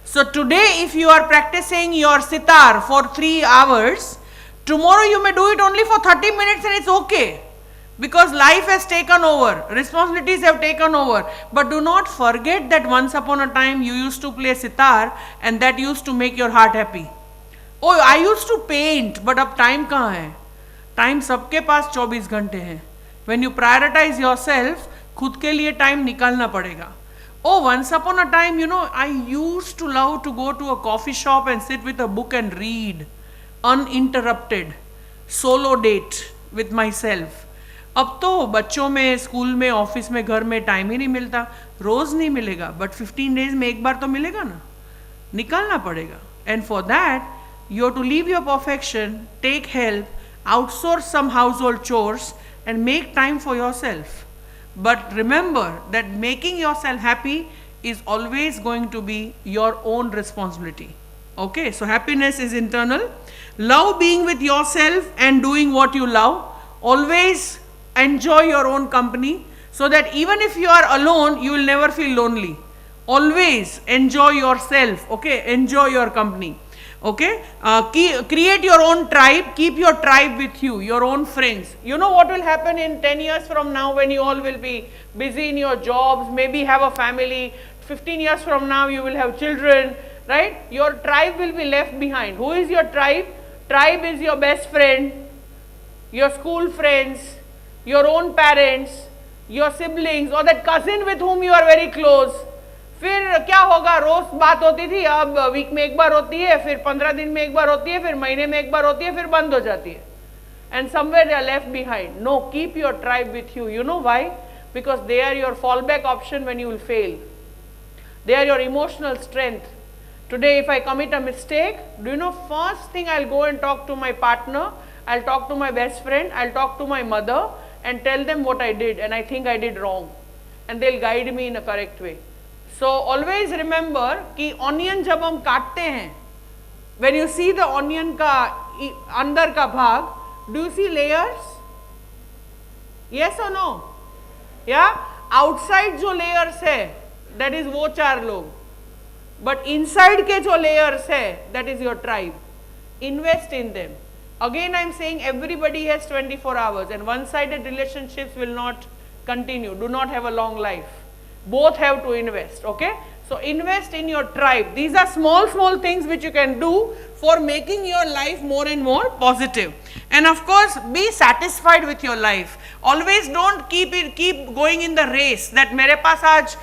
So today, if you are practicing your sitar for 3 hours, tomorrow you may do it only for 30 minutes and it's okay. Because life has taken over, responsibilities have taken over. But do not forget that once upon a time you used to play sitar and that used to make your heart happy. Oh, I used to paint, but अब time कहाँ है? Time सबके पास 24 घंटे हैं. When you prioritize yourself, खुद के लिए time निकालना पड़ेगा. Oh, once upon a time, you know, I used to love to go to a coffee shop and sit with a book and read, uninterrupted, solo date with myself. अब तो बच्चों में, school में, office में, घर में time ही नहीं मिलता. रोज नहीं मिलेगा, बट 15 डेज में एक बार तो मिलेगा ना. निकालना पड़ेगा. And for that, you have to leave your perfection, take help, outsource some household chores, and make time for yourself. But remember that making yourself happy is always going to be your own responsibility. Okay, so happiness is internal. Love being with yourself and doing what you love. Always enjoy your own company so that even if you are alone, you will never feel lonely. Always enjoy yourself. Okay, enjoy your company. Okay, create your own tribe, keep your tribe with you, your own friends. You know what will happen in 10 years from now when you all will be busy in your jobs, maybe have a family. 15 years from now you will have children, right? Your tribe will be left behind. Who is your tribe? Tribe is your best friend, your school friends, your own parents, your siblings, or that cousin with whom you are very close. फिर क्या होगा? रोज बात होती थी, अब week में एक बार होती है, फिर 15 दिन में एक बार होती है, फिर महीने में एक बार होती है, फिर बंद हो जाती है. And somewhere they are left behind. No, keep your tribe with you. You know why? Because they are your fallback option when you will fail. They are your emotional strength. Today, if I commit a mistake, do you know, first thing I'll go and talk to my partner, I'll talk to my best friend, I'll talk to my mother and tell them what I did and I think I did wrong. And they'll guide me in a correct way. So always remember कि onion जब हम काटते हैं, when you see the onion का अंदर का भाग, do you see layers? Yes or no? Yeah? Outside जो layers है, that is वो 4 लोग. But inside के जो layers है, that is your tribe. Invest in them. Again I am saying everybody has 24 hours and one-sided relationships will not continue, do not have a long life. Both have to invest, okay? So invest in your tribe. These are small things which you can do for making your life more and more positive. And of course, be satisfied with your life. Always don't keep going in the race that मेरे पास आज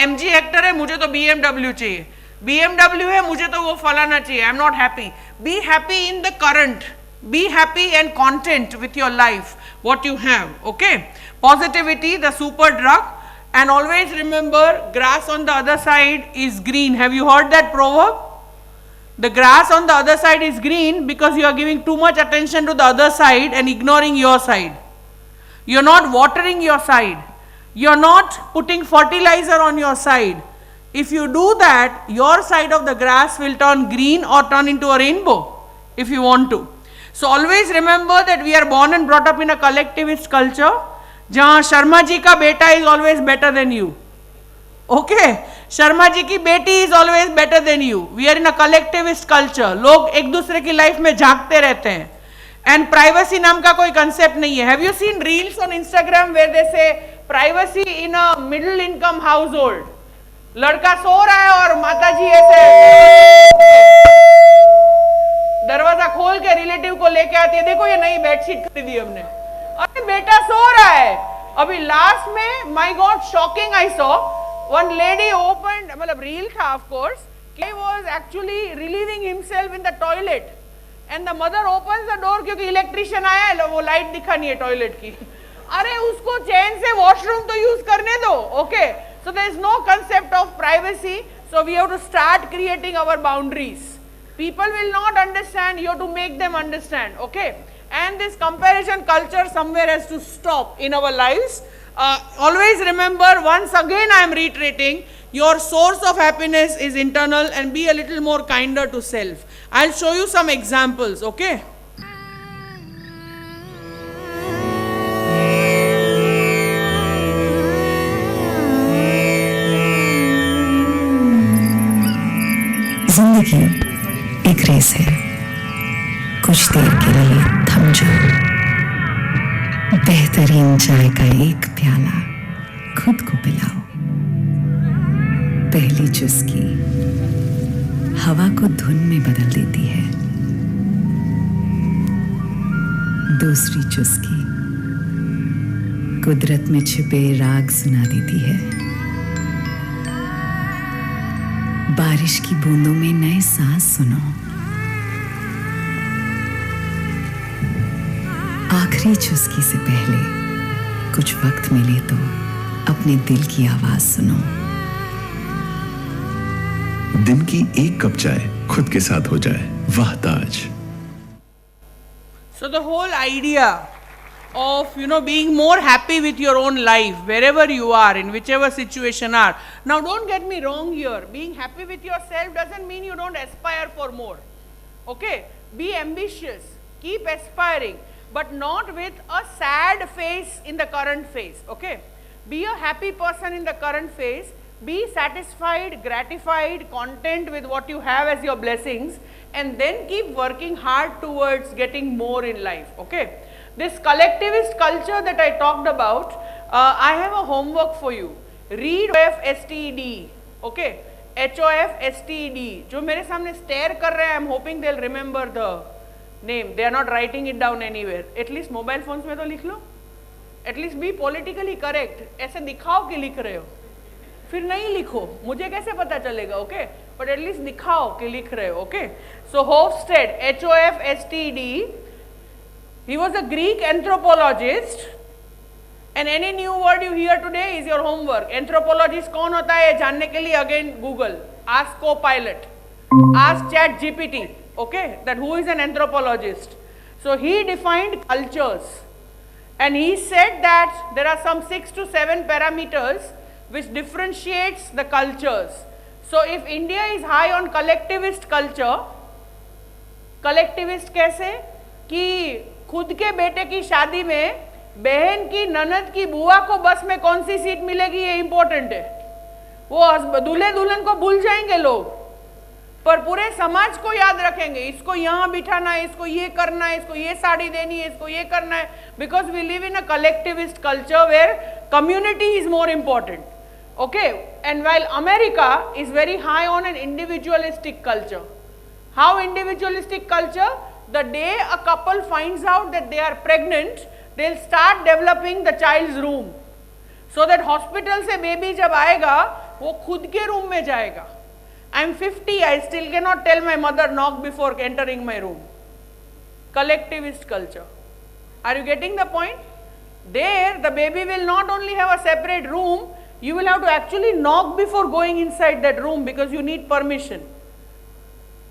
MG Hector है, मुझे तो BMW चाहिए. BMW है, मुझे तो वो फलाना चाहिए. I'm not happy. Be happy in the current. Be happy and content with your life, what you have, okay? Positivity, the super drug. And always remember, grass on the other side is green. Have you heard that proverb? The grass on the other side is green because you are giving too much attention to the other side and ignoring your side. You are not watering your side. You are not putting fertilizer on your side. If you do that, your side of the grass will turn green or turn into a rainbow if you want to. So always remember that we are born and brought up in a collectivist culture, जहाँ शर्मा जी का बेटा is always better than you. Okay, Sharma ji की बेटी is always better than you. We are in a collectivist culture. लोग एक दूसरे की life में झांकते रहते हैं. And privacy नाम का कोई concept नहीं है. Have you seen reels on Instagram where they say privacy in a middle income household? लड़का सो रहा है और माता जी ऐसे दरवाजा खोल के रिलेटिव को लेके आती है, देखो ये नई बेडशीट खरीदी हमने, अरे बेटा सो रहा है. अभी लास्ट में my God shocking I saw one lady open, मतलब रील था of course, he was actually relieving himself in the toilet and the mother opens the door क्योंकि इलेक्ट्रिशियन आया है, वो लाइट दिखा नहीं है टॉयलेट की. अरे उसको चैन से वॉशरूम तो यूज करने दो. Okay, so there is no concept of privacy, so we have to start creating our boundaries. People will not understand, you have to make them understand. Okay, and this comparison culture somewhere has to stop in our lives. Always remember, once again I am reiterating, your source of happiness is internal, and be a little more kinder to self. I'll show you some examples. Okay, जिंदगी एक race है, कुछ देर के लिए थम जाओ. बेहतरीन चाय का एक प्याला खुद को पिलाओ. पहली चुस्की हवा को धुन में बदल देती है. दूसरी चुस्की कुदरत में छिपे राग सुना देती है. बारिश की बूंदों में नए सांस सुनो. आखिरी चुस्की से पहले कुछ वक्त मिले तो अपने दिल की आवाज सुनो. दिन की एक कप चाय खुद के साथ हो जाए, वाह ताज. so the whole idea of being more happy with your own life wherever you are, in whichever situation are. Now don't get me wrong here, being happy with yourself doesn't mean you don't aspire for more. Okay, be ambitious, keep aspiring, but not with a sad face in the current phase. Okay, be a happy person in the current phase, be satisfied, gratified, content with what you have as your blessings, and then keep working hard towards getting more in life. Okay, this collectivist culture that I talked about, I have a homework for you. Read HOFSTED. Okay, HOFSTED. जो मेरे सामने stare कर रहे हैं, I'm hoping they'll remember the name. They are not writing it down anywhere. At least mobile phones में तो लिख लो. At least be politically correct. ऐसे दिखाओ कि लिख रहे हो. फिर नहीं लिखो, मुझे कैसे पता चलेगा? Okay, but at least दिखाओ कि लिख रहे हो. Okay, so Hofstede, HOFSTED. He was a Greek anthropologist, and any new word you hear today is your homework. Anthropologist कौन होता है जानने के लिए again Google, ask Copilot, ask ChatGPT. Okay, that who is an anthropologist? So he defined cultures, and he said that there are some 6 to 7 parameters which differentiates the cultures. So if India is high on collectivist culture, collectivist कैसे कि खुद के बेटे की शादी में बहन की ननद की बुआ को बस में कौन सी सीट मिलेगी ये इंपॉर्टेंट है. वो दूल्हे दुल्हन को भूल जाएंगे लोग, पर पूरे समाज को याद रखेंगे. इसको यहाँ बिठाना है, इसको ये करना है, इसको ये साड़ी देनी है, इसको ये करना है. Because we live in a collectivist culture where community is more important. Okay, and while America is very high on an individualistic culture. How individualistic culture? The day a couple finds out that they are pregnant, they'll start developing the child's room, so that hospital से baby जब आएगा वो खुद के room में जाएगा. I'm 50, I still cannot tell my mother knock before entering my room. Collectivist culture. Are you getting the point? There the baby will not only have a separate room, you will have to actually knock before going inside that room because you need permission.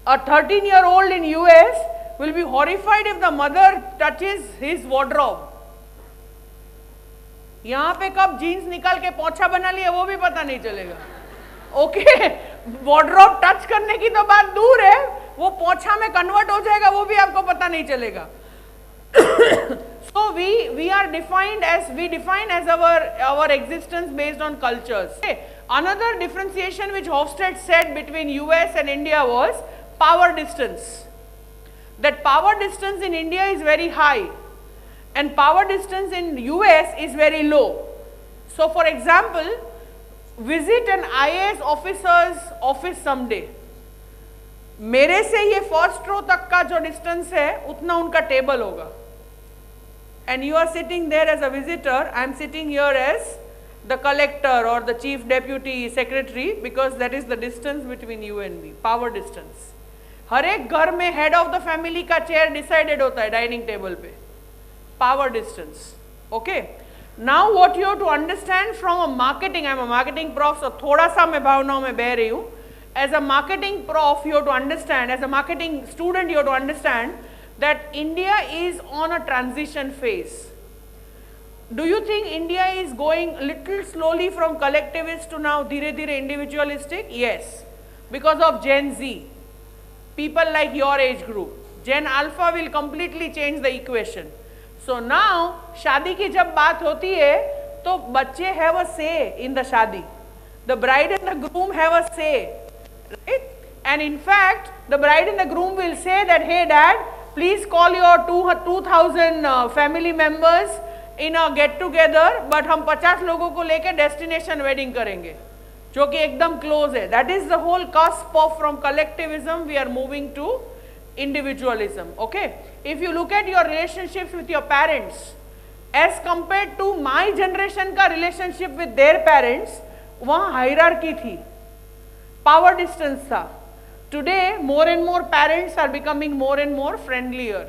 A 13-year-old in US will be horrified if the mother touches his wardrobe. यहाँ पे कब jeans निकाल के पोछा बना लिया वो भी पता नहीं चलेगा. ओके, वॉर्डरोब टच करने की तो बात दूर है, वो पोछा में कन्वर्ट हो जाएगा वो भी आपको पता नहीं चलेगा. So we are defined as our existence based on cultures. Okay. Another differentiation which Hofstede said between US and India was power distance. That power distance in India is very high and power distance in US is very low. So for example, visit an IAS officer's office someday. मेरे से ये first row तक का जो distance है उतना उनका table होगा. And you are sitting there as a visitor, I am sitting here as the collector or the chief deputy secretary because that is the distance between you and me, power distance. हर एक घर में head of the family का chair decided होता है dining table पे, power distance. Okay. Now what you have to understand from a marketing, I am a marketing prof, so थोड़ा सा मैं भावनाओं में बह रही हूँ. As a marketing prof, you have to understand, as a marketing student, you have to understand that India is on a transition phase. Do you think India is going little slowly from collectivist to now dhire dhire individualistic? Yes, because of Gen Z. People like your age group. Gen Alpha will completely change the equation. So now, शादी की जब बात होती है तो बच्चे have a say in the शादी. The bride and the groom have a say, right? And in fact, the bride and the groom will say that, hey dad, please call your 2000 family members in a get together, but हम 50 लोगों को लेके destination wedding करेंगे, जो कि एकदम close है. That is the whole cusp of from collectivism we are moving to individualism. Okay. If you look at your relationships with your parents as compared to my generation का relationship with their parents, वहाँ hierarchy थी, power distance था. Today, more and more parents are becoming more and more friendlier,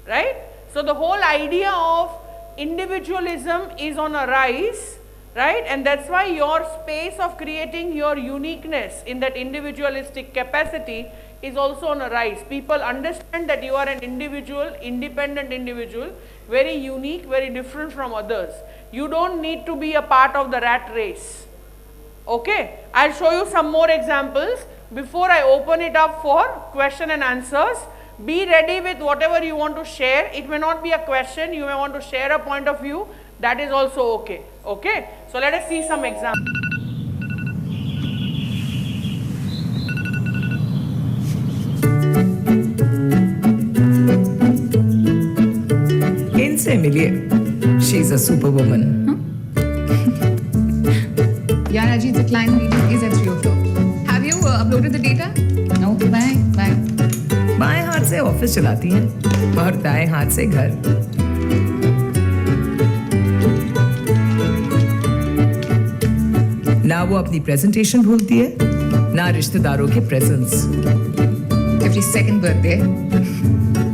right? So the whole idea of individualism is on a rise, right? And that's why your space of creating your uniqueness in that individualistic capacity is also on a rise. People understand that you are an individual, independent individual, very unique, very different from others. You don't need to be a part of the rat race. Okay, I'll show you some more examples. Before I open it up for question and answers, be ready with whatever you want to share. It may not be a question, you may want to share a point of view, that is also okay. Okay, so let us see some examples. इनसे मिलिए, she is a superwoman. Yeah, Raji, the client meeting is at 3 o'clock. Have you uploaded the data? No, bye. बाएं हाथ से office चलाती हैं और दाएं हाथ से घर. ना वो अपनी प्रेजेंटेशन भूलती है, ना रिश्तेदारों के प्रेजेंस. Every second birthday.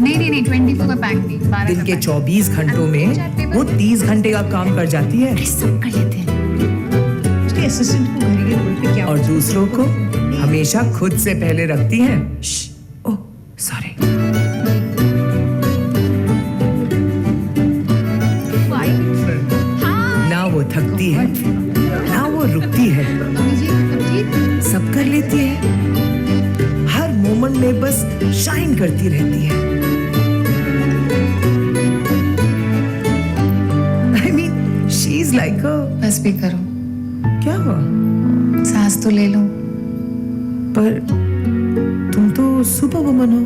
नहीं 24 का पैक नहीं, 12 दिन के 24 घंटों में वो 30 घंटे का काम कर जाती है. सब कर लेते हैं. उसके असिस्टेंट को घर के बोलते क्या? और दूसरों को हमेशा खुद से पहले रखती हैं. ओह, सॉरी. ना वो थकती है, ना वो रुकती है. सब कर लेती है. हर मोमेंट में बस शाइन करती रहती है. I mean, she's like a... बस भी करो. क्या हुआ? सांस तो ले लो. पर तुम तो सुपर वुमन हो.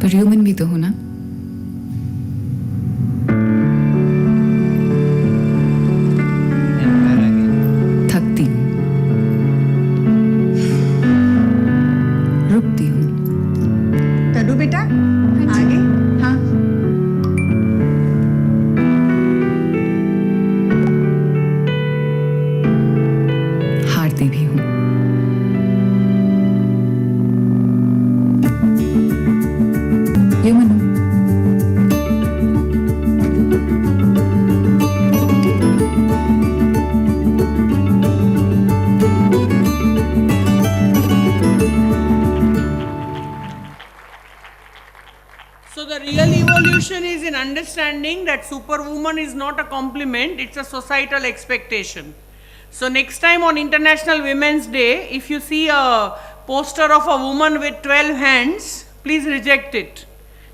पर ह्यूमन भी तो हो ना. थकती हूँ, रुकती हूँ. तनु बेटा आगे. हाँ. हारती भी हूँ. ह्यूमन हूँ. So the real evolution is in understanding that superwoman is not a compliment, it's a societal expectation. So next time on International Women's Day, if you see a poster of a woman with 12 hands, please reject it.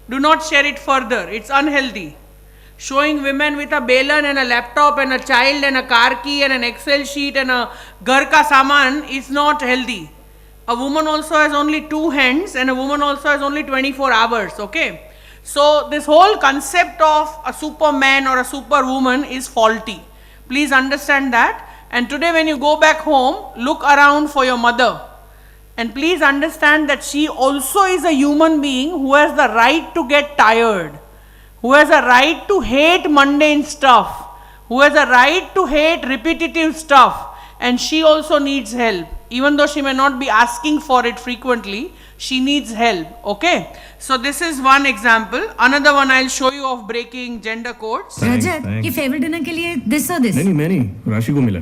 Do not share it further. It's unhealthy. Showing women with a balan and a laptop and a child and a car key and an Excel sheet and a ghar ka saman is not healthy. A woman also has only 2 hands and a woman also has only 24 hours, okay? So this whole concept of a superman or a superwoman is faulty. Please understand that. And today when you go back home, look around for your mother. And please understand that she also is a human being who has the right to get tired, who has a right to hate mundane stuff, who has a right to hate repetitive stuff, and she also needs help. Even though she may not be asking for it frequently, she needs help, okay? So this is one example. Another one I'll show you of breaking gender codes. रजत, ये favourite dinner के लिए this or this? नहीं मैं नहीं, राशि को मिला.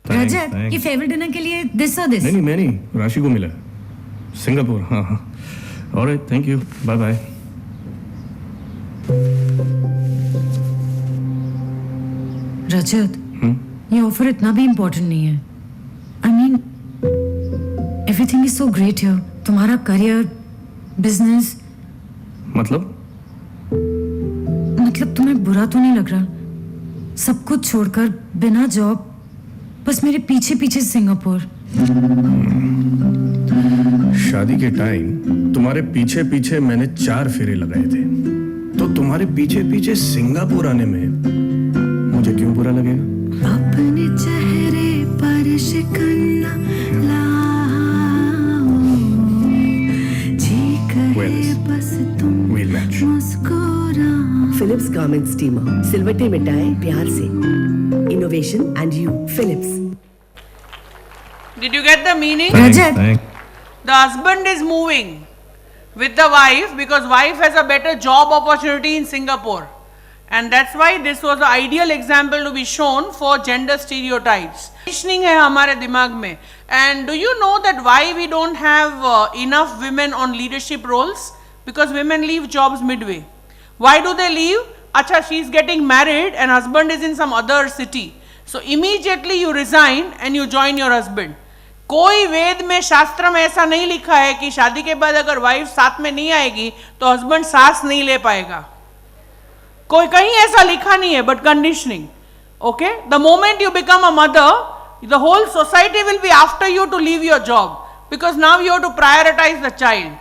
रजत, ये फेवरेट डिनर के लिए this or this? नहीं मैं नहीं, राशि को मिला. सिंगापुर, हाँ. Alright, thank you. Bye bye. रजत, ये ऑफर इतना भी इम्पोर्टेंट नहीं है. I mean, everything is so great here. तुम्हारा करियर, बिजनेस. मतलब तुम्हें बुरा तो नहीं लग रहा? सब कुछ छोड़कर बिना जॉब, बस मेरे पीछे पीछे सिंगापुर. शादी के टाइम तुम्हारे पीछे पीछे मैंने 4 फेरे लगाए थे. तो तुम्हारे पीछे पीछे सिंगापुर आने में मुझे क्यों बुरा लगेगा? अपने चेहरे पर शिकना लाओ, जी करे बस तुम मुस्कुरा. Philips Garment Steamer. सिलवटे मिटाए प्यार से. Innovation and you. Philips. Did you get the meaning? Rajat. The husband is moving with the wife because wife has a better job opportunity in Singapore. And that's why this was the ideal example to be shown for gender stereotypes. Conditioning है हमारे दिमाग में. And do you know that why we don't have enough women on leadership roles? Because women leave jobs midway. Why do they leave? Acha, she's getting married and husband is in some other city. So immediately you resign and you join your husband. कोई वेद में शास्त्र में ऐसा नहीं लिखा है कि शादी के बाद अगर वाइफ साथ में नहीं आएगी तो हस्बैंड सांस नहीं ले पाएगा. कोई कहीं ऐसा लिखा नहीं है, but conditioning. Okay? The moment you become a mother, the whole society will be after you to leave your job because now you have to prioritize the child.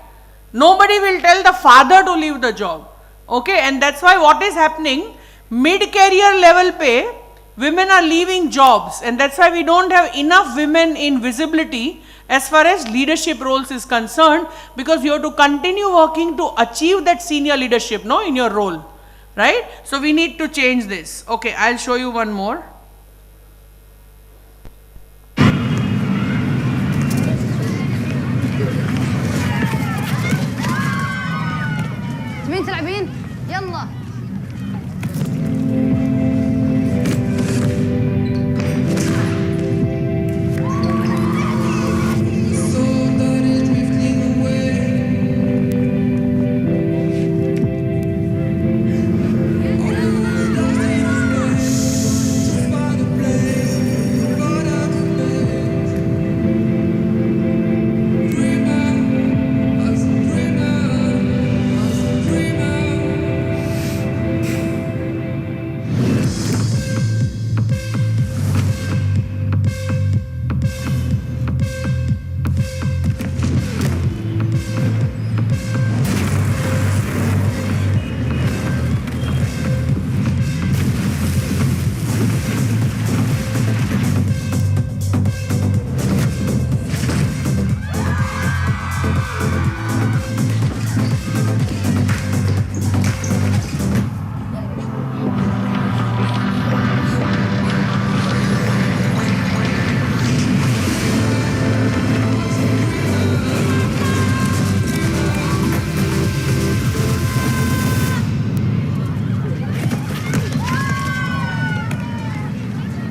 Nobody will tell the father to leave the job. Okay? And that's why what is happening, mid-career level pay, women are leaving jobs, and that's why we don't have enough women in visibility as far as leadership roles is concerned, because you have to continue working to achieve that senior leadership, no, in your role, right? So we need to change this. Okay, I'll show you one more. مين تلعبين؟ يلا.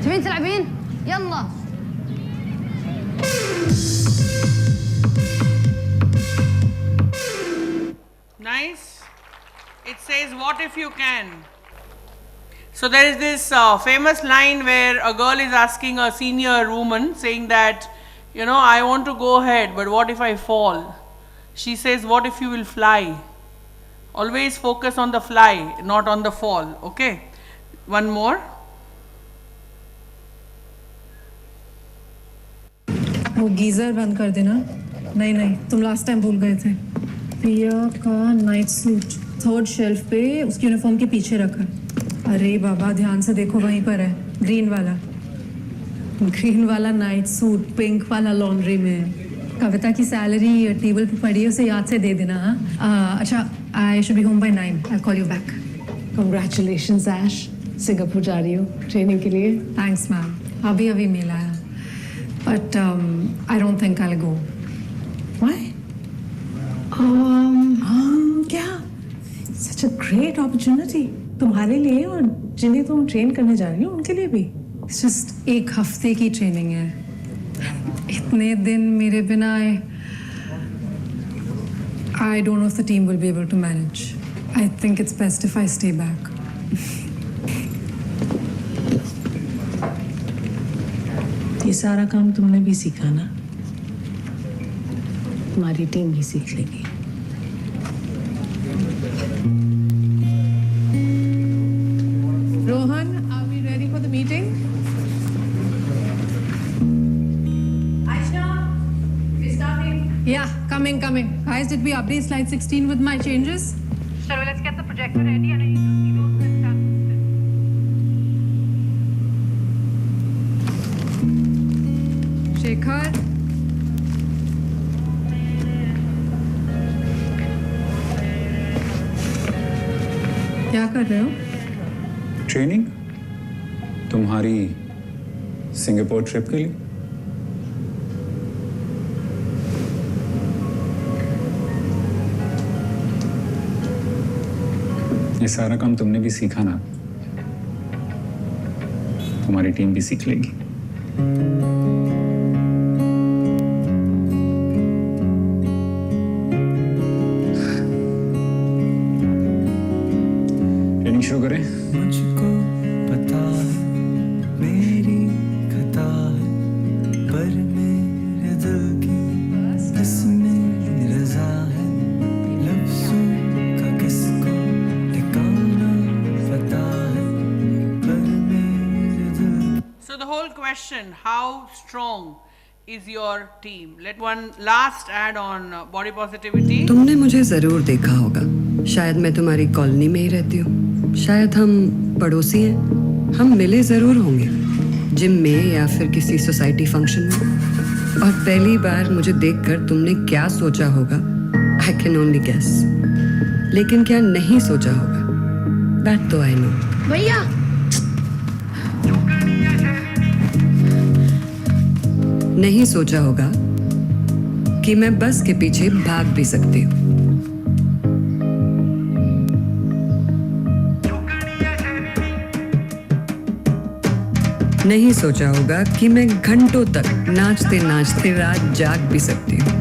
تبين تلعبين؟ يلا. Nice. It says, what if you can? So there is this famous line where a girl is asking a senior woman saying that, you know, I want to go ahead, but what if I fall? She says, what if you will fly? Always focus on the fly, not on the fall. Okay? One more. वो geyser बंद कर देना। नहीं नहीं, तुम last time भूल गए थे। पिया का नाइट सूट 3rd शेल्फ पे उसकी यूनिफॉर्म के पीछे रखा। अरे बाबा ध्यान से देखो, वहीं पर है, ग्रीन वाला नाइट सूट पिंक वाला लॉन्ड्री में। कविता की सैलरी टेबल पे पड़ी है, उसे याद से दे देना। हाँ अच्छा, I should be home by 9। I call you back. Congratulations, Ash. Singapore जा रही हो ट्रेनिंग के लिए? थैंक्स मैम, अभी मेल आया, but I don't think I will go. Why? क्या? Such a great opportunity तुम्हारे लिए और जिन्हें तुम ट्रेन करने जा रही हो उनके लिए भी। It's just 1 हफ्ते की ट्रेनिंग है, इतने दिन मेरे बिना I don't know if the team will be able to manage. I think it's best if I stay back. ये सारा काम तुमने भी सीखा ना, हमारी टीम भी सीख लेगी। Rohan, are we ready for the meeting? Aisha, we're starting. Yeah, coming. Guys, did we update slide 16 with my changes? Shall we let's get the projector ready and I need to see those that Shekhar. क्या कर रहे हो? Training तुम्हारी Singapore trip के लिए। ये सारा काम तुमने भी सीखा ना, तुम्हारी टीम भी सीख लेगी। ट्रेनिंग शुरू करें। मुझको पता है मेरी खता है, पर मेरे दिल की इसमें रजा है, लफ्ज़ों का किसको ठिकाना पता है, पर मेरे दिल। So the whole question, how strong is your team? Let one last add on body positivity. तुमने मुझे जरूर देखा होगा, शायद मैं तुम्हारी कॉलोनी में ही रहती हूँ, शायद हम पड़ोसी हैं, हम मिले जरूर होंगे जिम में या फिर किसी सोसाइटी फंक्शन में। और पहली बार मुझे देखकर तुमने क्या सोचा होगा, आई कैन ओनली गेस। लेकिन क्या नहीं सोचा होगा, दैट तो आई नो। भैया नहीं सोचा होगा कि मैं बस के पीछे भाग भी सकती हूँ। नहीं सोचा होगा कि मैं घंटों तक नाचते नाचते रात जाग भी सकती हूँ।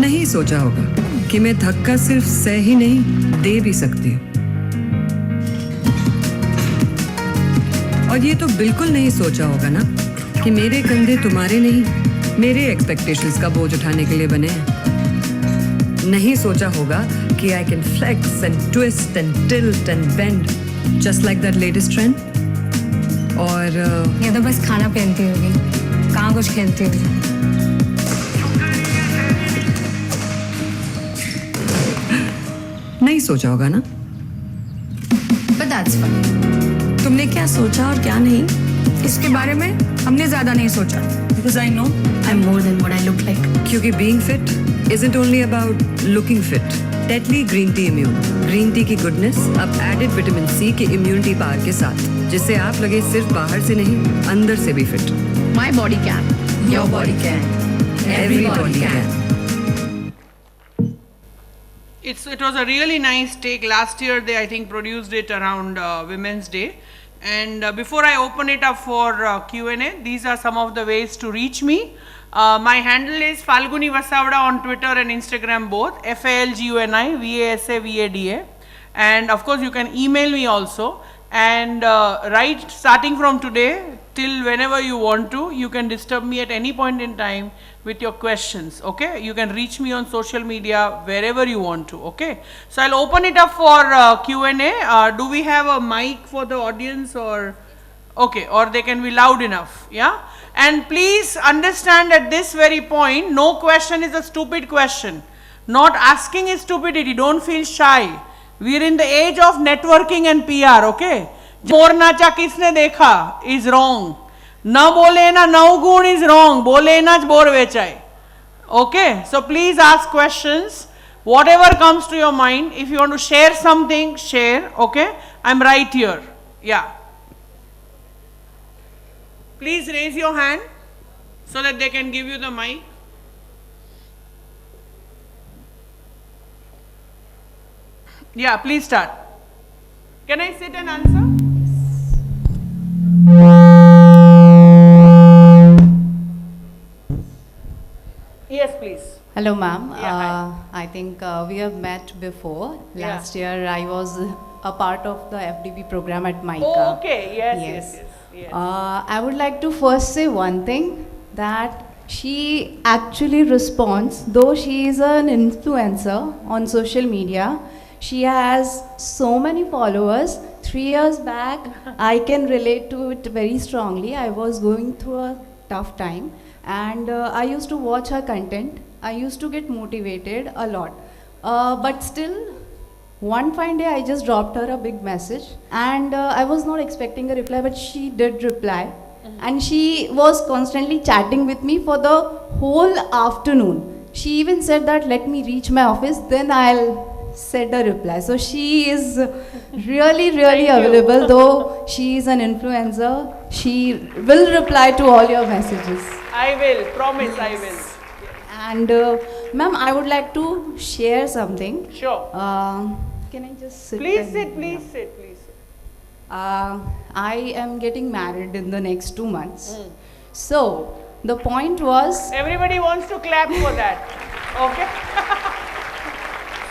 नहीं सोचा होगा कि मैं धक्का सिर्फ सह ही नहीं दे भी सकती हूँ। और ये तो बिल्कुल नहीं सोचा होगा ना कि मेरे कंधे तुम्हारे नहीं, मेरे एक्सपेक्टेशंस का बोझ उठाने के लिए बने हैं। नहीं सोचा होगा कि I can flex and twist and tilt and bend just like that latest trend. और ये तो बस खाना पहनती होगी, कहाँ कुछ खेलती होगी। नहीं सोचा होगा ना। But that's fine. तुमने क्या सोचा और क्या नहीं, इसके बारे में हमने ज्यादा नहीं सोचा। Because I know I'm more than what I look like. क्योंकि being fit isn't only about looking fit. Tetley Green Tea Immune, green tea की गुडनेस अब एडेड विटामिन सी के इम्यूनिटी पावर के साथ, जिससे आप लगे सिर्फ बाहर से नहीं अंदर से भी fit. My body can. Your body can. Everybody can. It was a really nice take. Last year they I think produced it around Women's Day. And before I open it up for Q&A, these are some of the ways to reach me. My handle is Falguni Vasavada on Twitter and Instagram both, FALGUNI VASAVADA. And of course, you can email me also. And right, starting from today till whenever you want to, you can disturb me at any point in time with your questions, okay? You can reach me on social media wherever you want to, okay? So I'll open it up for Q&A. Do we have a mic for the audience, or, okay, or they can be loud enough, yeah? And please understand at this very point, no question is a stupid question. Not asking is stupidity, don't feel shy. We are in the age of networking and PR, okay? More nacha kisne dekha is wrong. Na bole na navgun is wrong. Bole na bor vechai. Okay? So please ask questions. Whatever comes to your mind. If you want to share something, share. Okay? I'm right here. Yeah. Please raise your hand so that they can give you the mic. Yeah, please start. Can I sit and answer? Yes, please. Hello, ma'am. Yeah, I think we have met before. Last year, I was a part of the FDB program at MICA. Oh, okay. Yes. I would like to first say one thing, that she actually responds, though she is an influencer on social media. She has so many followers. 3 years back, I can relate to it very strongly. I was going through a tough time, and I used to watch her content. I used to get motivated a lot. But still, one fine day, I just dropped her a big message, and I was not expecting a reply, but she did reply. And she was constantly chatting with me for the whole afternoon. She even said that, let me reach my office, then I'll send a reply. So she is really available, though she is an influencer. She will reply to all your messages. I will, promise. I will. And ma'am, I would like to share something. Sure. Can I just sit? Please sit. I am getting married in the next 2 months. So the point was, everybody wants to clap for that. Okay.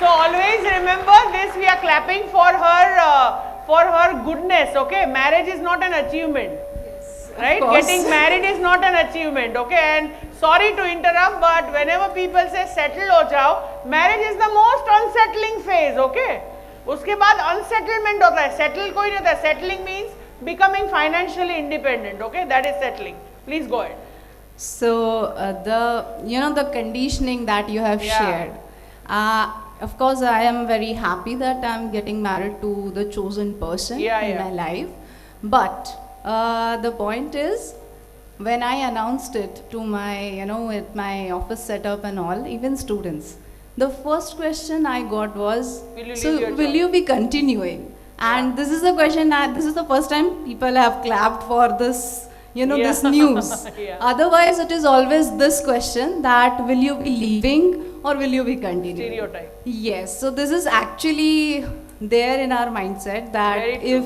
So always remember this, we are clapping for her goodness, okay? Marriage is not an achievement. Yes, right? Getting married is not an achievement, okay? And sorry to interrupt, but whenever people say settle ho jao, marriage is the most unsettling phase, okay? Uske baad unsettlement hota hai. Settle koi nahi hota hai. Settling means becoming financially independent, okay? That is settling. Please go ahead. So the conditioning that you have shared. Of course, I am very happy that I am getting married to the chosen person in my life. But the point is, when I announced it to my, with my office setup and all, even students, the first question I got was, will you be continuing? And this is the question, this is the first time people have clapped for this, this news. Otherwise, it is always this question, that will you be leaving or will you be continuing? Stereotype. Yes. So this is actually there in our mindset, that if,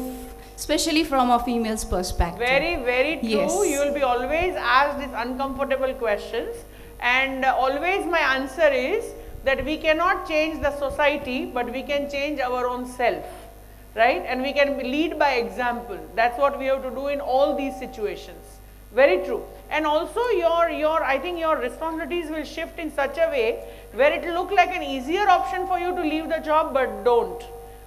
especially from a female's perspective. Very true. Yes. You will be always asked these uncomfortable questions, and always my answer is that we cannot change the society, but we can change our own self. Right? And we can lead by example. That's what we have to do in all these situations. Very true. And also I think your responsibilities will shift in such a way where it will look like an easier option for you to leave the job, but don't.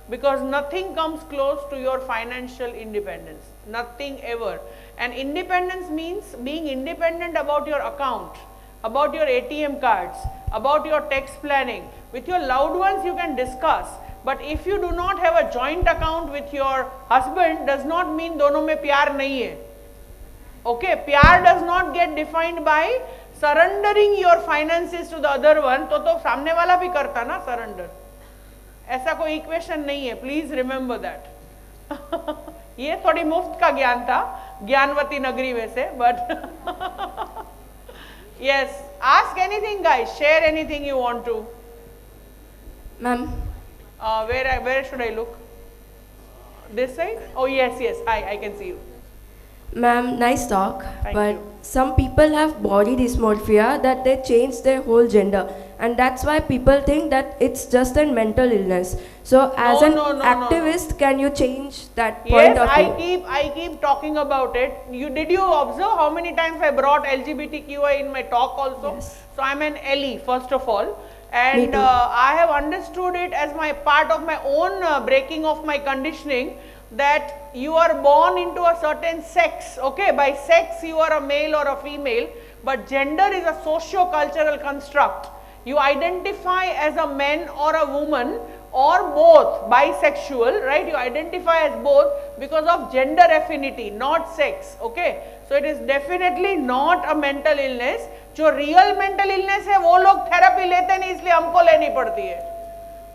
Because nothing comes close to your financial independence. Nothing ever. And independence means being independent about your account, about your ATM cards, about your tax planning. With your loved ones you can discuss. But if you do not have a joint account with your husband, does not mean dono mein pyar nahi hai. Okay, pyar does not get defined by surrendering your finances to the other one. तो सामने वाला भी करता ना surrender. ऐसा कोई equation नहीं है. Please remember that. ये थोड़ी मुफ्त का ज्ञान था, ज्ञानवती नगरी में से. But yes, ask anything, guys. Share anything you want to. Ma'am. Where should I look? This side? Oh yes. I can see you. Ma'am, nice talk. Thank but you. some people have body dysmorphia that they change their whole gender. and that's why people think that it's just a mental illness. So as an activist, can you change that point of view? I keep talking about it. Did you observe how many times I brought LGBTQI in my talk also? Yes. So I'm an Ellie first of all, and I have understood it as my part of my own breaking of my conditioning, that you are born into a certain sex, okay? By sex you are a male or a female, but gender is a socio-cultural construct. You identify as a man or a woman or both, bisexual, right? You identify as both because of gender affinity, not sex, okay? So it is definitely not a mental illness. जो real mental illness है वो लोग therapy लेते नहीं, इसलिए हमको लेनी पड़ती है,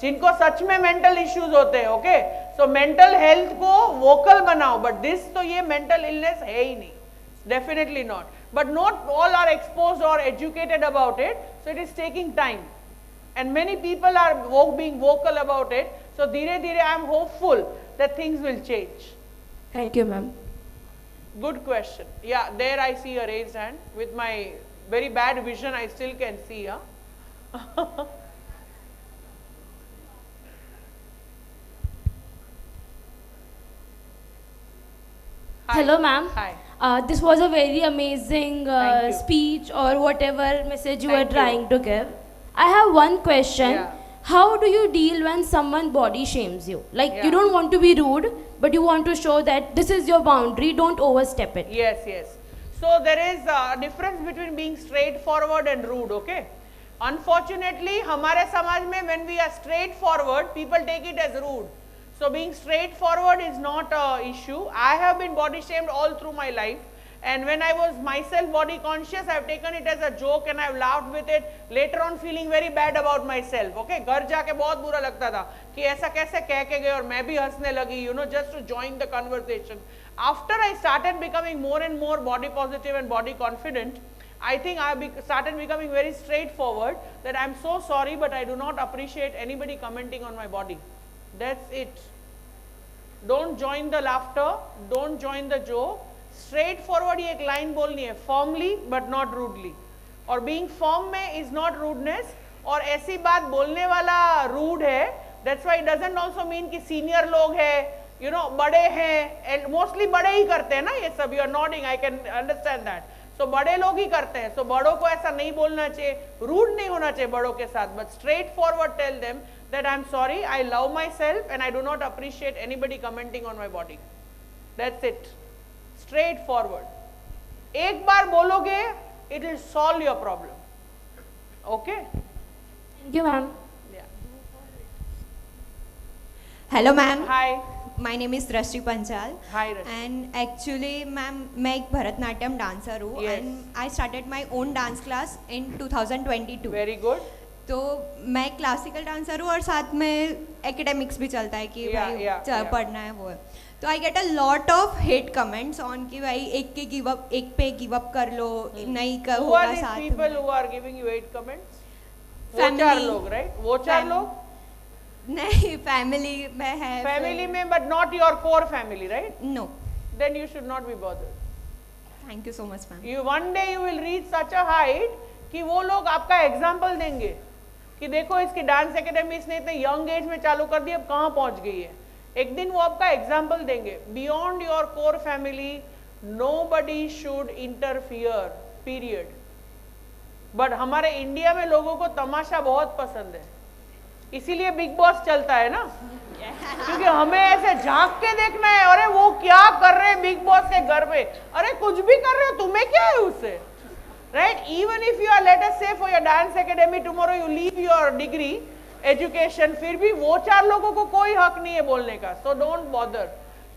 जिनको सच में mental issues होते हैं, okay? So mental health को vocal बनाओ, but this तो ये mental illness है ही नहीं, definitely not. But not all are exposed or educated about it, so it is taking time. And many people are being vocal about it, so धीरे धीरे I am hopeful that things will change. Thank you, ma'am. Good question. Yeah, there I see a raised hand. With my very bad vision, I still can see. Huh? Hello, ma'am. Hi. This was a very amazing speech or whatever message you were trying to give. I have one question. Yeah. How do you deal when someone body shames you? Like you don't want to be rude, but you want to show that this is your boundary, don't overstep it. Yes, yes. So there is a difference between being straightforward and rude, okay? Unfortunately, हमारे समाज में when we are straightforward, people take it as rude. So being straightforward is not an issue. I have been body shamed all through my life, and when I was myself body conscious, I have taken it as a joke and I have laughed with it. Later on, feeling very bad about myself. Okay, घर जाके बहुत बुरा लगता था कि ऐसा कैसे कह के गए और मैं भी हंसने लगी, you know, just to join the conversation. After I started becoming more and more body positive and body confident, I think I started becoming very straightforward that I'm so sorry, but I do not appreciate anybody commenting on my body. That's it. Don't join the laughter, don't join the joke. Straightforward ये एक line बोलनी है, firmly but not rudely. और being firm में is not rudeness, और ऐसी बात बोलने वाला rude है. That's why it doesn't also mean कि senior लोग हैं, you know, बड़े हैं, mostly बड़े ही करते हैं ना ये सब. You are nodding, I can understand that. So बड़े लोग ही करते हैं. So बड़ों को ऐसा नहीं बोलना चाहिए, rude नहीं होना चाहिए बड़ों के साथ, but straightforward tell them that I'm sorry, I love myself and I do not appreciate anybody commenting on my body. That's it. Straightforward. एक बार बोलोगे, it will solve your problem. Okay? Thank you, ma'am. Yeah. Hello, ma'am. Hi. My name is Drashti Panchal. Hi, Drashti. And actually, ma'am, मैं एक Bharatanatyam dancer हूँ. Yes. And I started my own dance class in 2022. Very good. तो मैं classical dancer हूँ और साथ में academics भी चलता है कि भाई पढ़ना है वो है. तो I get a lot of hate comments on कि भाई एक पे गिव अप कर लो, नहीं कर होगा साथ में. People who are giving you hate comments? वो चार लोग, right? वो चार लोग? नहीं, फैमिली में है. Family में, but not your core family, right? No. Then you should not be bothered. Thank you so much, ma'am. One day you will reach such a height कि वो लोग आपका एग्जाम्पल देंगे कि देखो इसकी डांस एकेडमी इसने इतने यंग एज में चालू कर दी, अब कहाँ पहुंच गई है. एक दिन वो आपका एग्जाम्पल देंगे. Beyond your core family nobody should interfere, period. But हमारे इंडिया में लोगों को तमाशा बहुत पसंद है, इसीलिए बिग बॉस चलता है ना, क्योंकि हमें ऐसे झांक के देखना है. अरे वो क्या कर रहे हैं बिग बॉस के घर पे, अरे कुछ भी कर रहे हो, तुम्हें क्या है उससे, right? Even if you are, let us say, for your dance academy tomorrow you leave your degree education, फिर भी वो चार लोगों को कोई हक नहीं है बोलने का. So don't bother.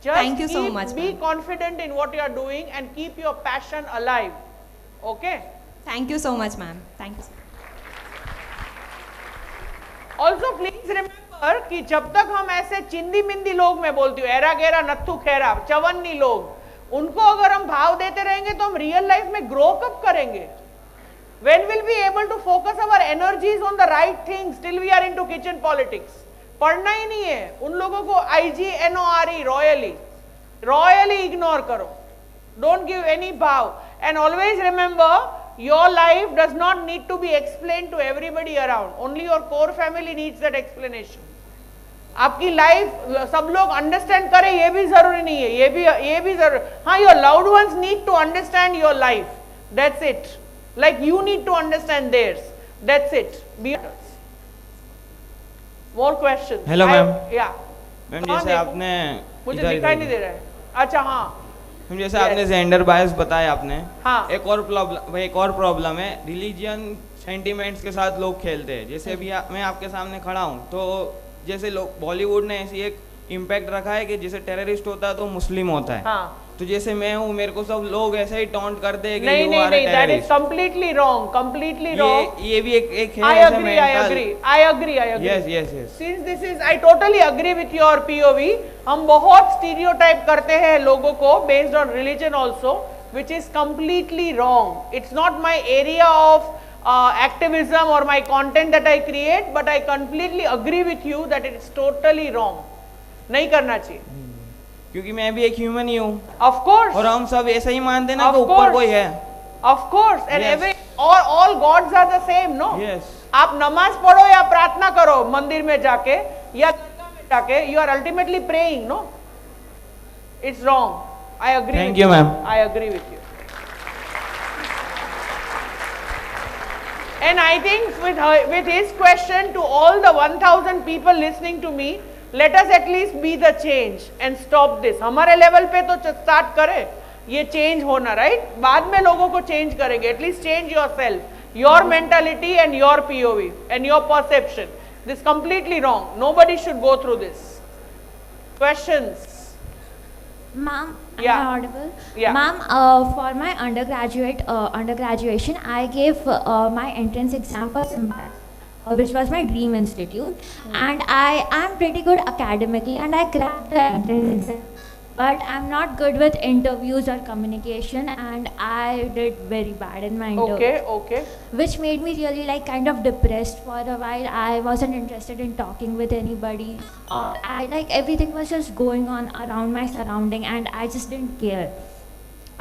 Just Thank you so much, be confident in what you are doing and keep your passion alive. Okay? Thank you so much, ma'am. Thank you. Also please remember कि जब तक हम ऐसे चिंदी मिंदी लोग, मैं बोलती हूँ era गेरा नत्थु खेरा चवन्नी लोग, उनको अगर हम भाव देते रहेंगे तो हम रियल लाइफ में ग्रो कब करेंगे? When will we able to focus our energies on the right things till we are into kitchen politics? पढ़ना ही नहीं है. उन लोगों को IGNORE royally ignore करो. Don't give any भाव. And always remember your life does not need to be explained to everybody around. Only your core family needs that explanation. आपकी life सब लोग अंडरस्टैंड करें ये भी जरूरी नहीं है, ये भी जरूरी. हाँ, your loved ones need to understand your life. That's it. Like you need to understand theirs. That's it. More questions. Hello, ma'am. Yeah. Ma'am जैसे आपने मुझे दिखाई नहीं दे रहा है. अच्छा हाँ. मैम जैसे आपने जेंडर बायस बताया आपने. हाँ. एक और प्रॉब्लम है, रिलीजियन सेंटिमेंट्स के साथ लोग खेलते हैं. जैसे अभी मैं आपके सामने खड़ा हूँ तो जैसे लोग बॉलीवुड ने ऐसी एक इम्पैक्ट रखा है कि जैसे टेररिस्ट होता है तो मुस्लिम होता है. हाँ. तो जैसे मैं हूँ मेरे को सब लोग ऐसे ही टॉन्ट करते हैं कि नहीं, you are a that is terrorist. completely wrong, completely wrong. ये भी एक है. I agree. Yes. Since this is, I totally agree with your POV. हम बहुत stereotype करते हैं लोगों को based on religion also, which is completely wrong. It's not my area of activism or my content that I create, but I completely agree with you that it is totally wrong. नहीं करना चाहिए. क्योंकि मैं भी एक human ही हूँ. Of course. और हम सब ऐसा ही मानते हैं ना कि ऊपर कोई है. Of course. And all gods are the same, no? Yes. आप नमाज पढ़ो या प्रार्थना करो मंदिर में जाके या दरगाह में जाके, you are ultimately praying, no? It's wrong. I agree. Thank you, ma'am. I agree with you. And I think with his question to all the 1,000 people listening to me, let us at least be the change and stop this. हमारे level पे तो start करें ये change होना, right? बाद में लोगों को चेंज करेंगे. At least change yourself, your mentality and your POV and your perception. This completely wrong. Nobody should go through this. Questions? Ma'am, Yeah. am I audible? Yeah. Ma'am, for my undergraduation, I gave my entrance exam for Symbiosis, which was my dream institute, and I am pretty good academically, and I cracked the entrance exam. But I'm not good with interviews or communication, and I did very bad in my interview. Okay. Which made me really like kind of depressed for a while. I wasn't interested in talking with anybody. I like everything was just going on around my surrounding, and I just didn't care.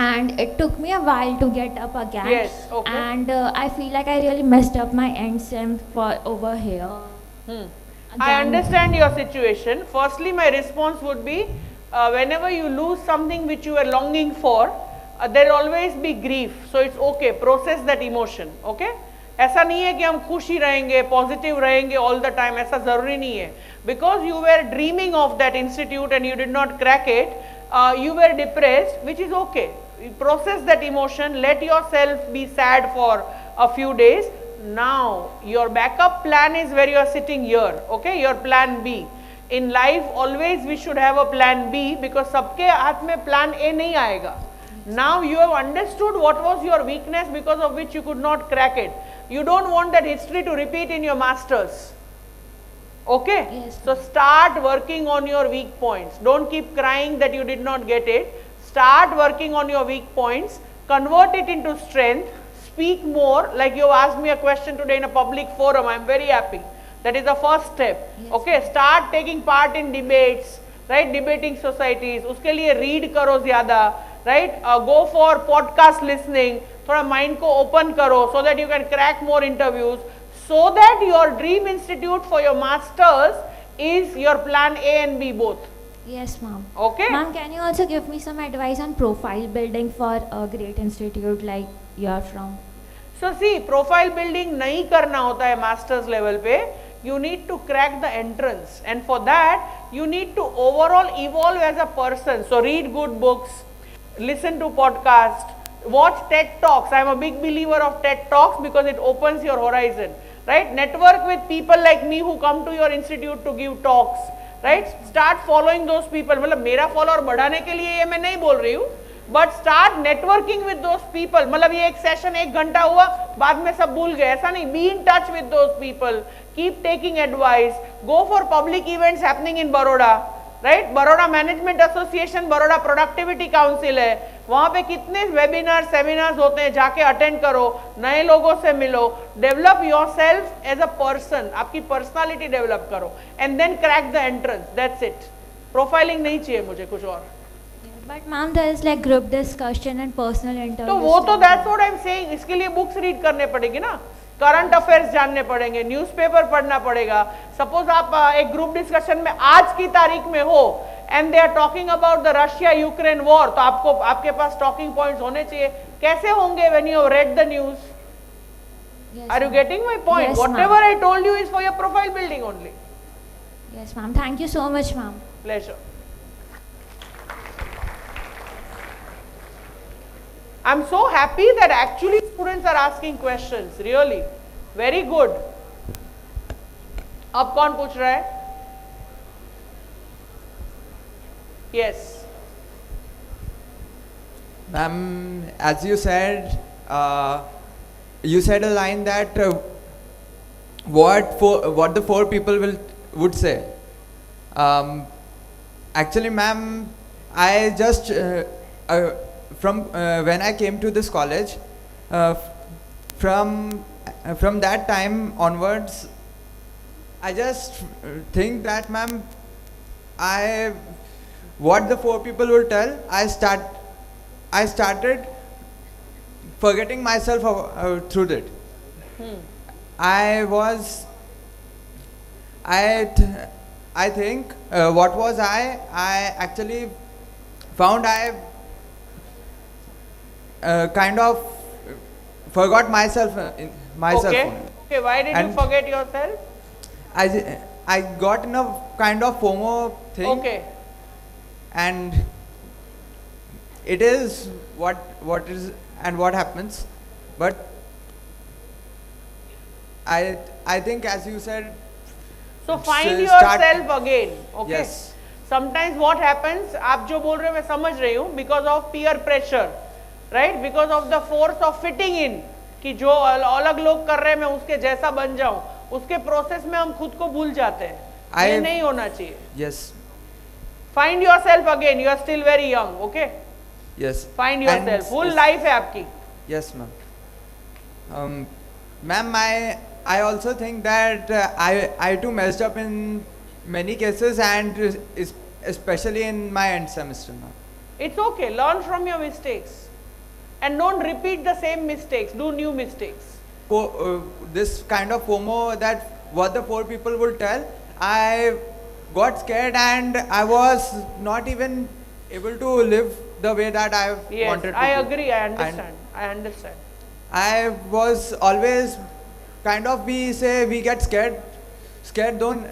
And it took me a while to get up again. Yes, okay. And I feel like I really messed up my end sem for over here. I understand your situation. Firstly, my response would be, whenever you lose something which you were longing for, there will always be grief. So it's okay, process that emotion. Okay? ऐसा नहीं है कि हम खुश ही रहेंगे, positive रहेंगे all the time. ऐसा जरूरी नहीं है. Because you were dreaming of that institute and you did not crack it, you were depressed, which is okay. You process that emotion. Let yourself be sad for a few days. Now your backup plan is where you are sitting here. Okay? Your plan B. In life, always we should have a plan B, because सबके हाथ में plan A नहीं आएगा. Now you have understood what was your weakness because of which you could not crack it. You don't want that history to repeat in your masters. Okay? Yes. So start working on your weak points. Don't keep crying that you did not get it. Start working on your weak points. Convert it into strength. Speak more. Like you asked me a question today in a public forum. I am very happy. That is the first step. Yes. Okay, start taking part in debates, right? Debating societies. उसके लिए read करो ज़्यादा, right? Go for podcast listening. थोड़ा mind को open करो so that you can crack more interviews, so that your dream institute for your masters is your plan A and B both. Yes, ma'am. Okay. Ma'am, can you also give me some advice on profile building for a great institute like you're from? So see, profile building नहीं करना होता है masters level पे. You need to crack the entrance, and for that you need to overall evolve as a person. So read good books, listen to podcasts, watch TED Talks. I am a big believer of TED Talks because it opens your horizon, right? Network with people like me who come to your institute to give talks, right? Start following those people. मतलब मेरा follower बढ़ाने के लिए ये मैं नहीं बोल रही हूँ, but start networking with those people. मतलब ये एक session 1 घंटा हुआ, बाद में सब भूल गए, ऐसा नहीं. Be in touch with those people. Keep taking advice. Go for public events happening in Baroda, right? Baroda Management Association, Baroda Productivity Council है. वहाँ पे कितने webinars, seminars होते हैं, जाके attend करो, नए लोगों से मिलो. Develop yourself as a person. आपकी personality develop करो, and then crack the entrance. That's it. Profiling नहीं चाहिए मुझे कुछ और. But ma'am, there is like group discussion and personal interviews. तो वो तो that's what I'm saying. इसके लिए बुक्स रीड करने पड़ेगी ना, करंट अफेयर्स जानने पड़ेंगे, न्यूज़पेपर पढ़ना पड़ेगा. सपोज आप एक ग्रुप डिस्कशन में आज की तारीख में हो and they are talking about the Russia Ukraine war, तो आपको आपके पास टॉकिंग पॉइंट्स होने चाहिए. कैसे होंगे when you have read the news? Are you getting my point? Yes, Whatever I told you is for your profile building only. Yes, ma'am. Thank you so much, ma'am. Pleasure. I'm so happy that actually students are asking questions. Really, very good. अब कौन पूछ रहा है? Yes. Ma'am, as you said a line that what the four people would say. Actually, ma'am, I just from when I came to this college, from that time onwards, I just think that, ma'am, what the four people will tell, I started forgetting myself through it. I think what was I actually found I kind of forgot myself Okay. Okay. Why did you forget yourself? I got in a kind of FOMO thing. Okay. And it is what is and what happens, but I think, as you said, so find yourself again. Okay. Yes. Sometimes what happens, आप जो बोल रहे हो मैं समझ रही हूँ, because of peer pressure, right? Because of the force of fitting in, कि जो अलग लोग कर रहे हैं मैं उसके जैसा बन जाऊँ, उसके प्रोसेस में हम खुद को भूल जाते हैं. ये नहीं होना चाहिए. Yes. Find yourself again. You are still very young. Okay. Yes. Find yourself. Full life है आपकी. Yes, ma'am. Ma'am, I also think that I too messed up in many cases, and especially in my end semester now. It's okay. Learn from your mistakes, and don't repeat the same mistakes. Do new mistakes. This kind of FOMO, that what the four people will tell, I got scared and I was not even able to live the way that I wanted to. I agree. I understand. I understand. I was always kind of, we get scared, don't.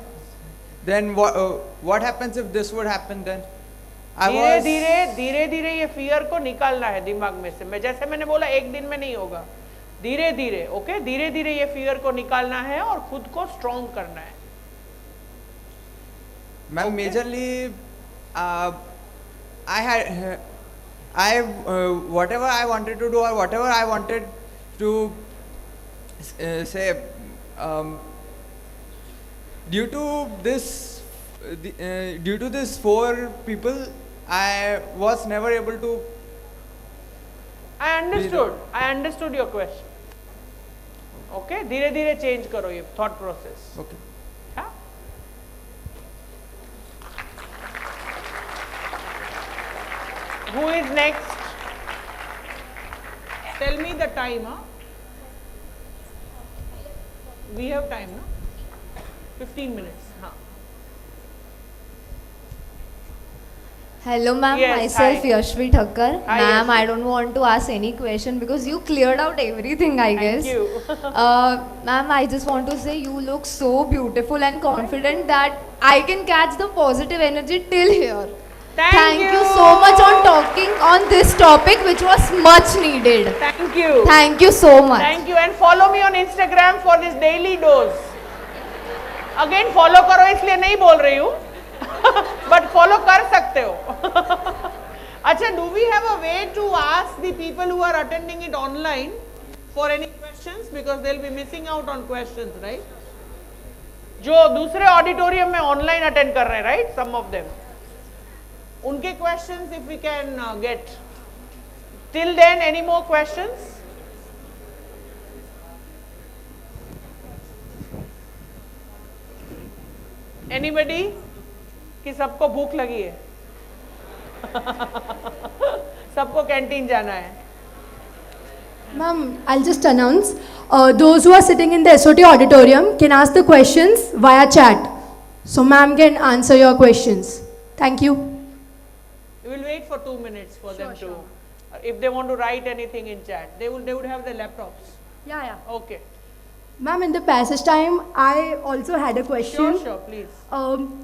Then what happens if this would happen then? धीरे धीरे ये fear को निकालना है दिमाग में से. मैं जैसे मैंने बोला एक दिन में नहीं होगा, धीरे धीरे. ओके, धीरे धीरे ये फियर को निकालना है और खुद को स्ट्रॉन्ग करना है. Ma'am, majorly, whatever I wanted to do or whatever I wanted to say, due to this four people, I was never able to. I understood your question. Okay, धीरे धीरे change करो ये thought process. Okay. हाँ? Who is next? Tell me the time, huh? We have time, no? 15 minutes, huh? Hello ma'am, Yes, myself hi. Yashvi Thakkar. Hi, Ma'am, Yashvi. I don't want to ask any question because you cleared out everything, I guess. you. Ma'am, I just want to say you look so beautiful and confident that I can catch the positive energy till here. Thank you so much on talking on this topic which was much needed. Thank you. Thank you so much. Thank you, and follow me on Instagram for this daily dose. Again, follow करो इसलिए नहीं बोल रही हूँ, but follow कर सकते हो. अच्छा, do we have a way to ask the people who are attending it online for any questions, because they'll be missing out on questions, right? जो दूसरे ऑडिटोरियम में ऑनलाइन अटेंड कर रहे हैं, right? Some of them. उनके questions if we can get. Till then, any more questions? Anybody? कि सबको भूख लगी है? सबको कैंटीन जाना है. Ma'am, I'll just announce. Those who are sitting in the SOT auditorium can ask the questions via chat. So ma'am can answer your questions. Thank you. We will wait for 2 minutes for them to, if they want to write anything in chat, they would have their laptops. Yeah. Okay. Ma'am, in the passage time, I also had a question. Sure, please.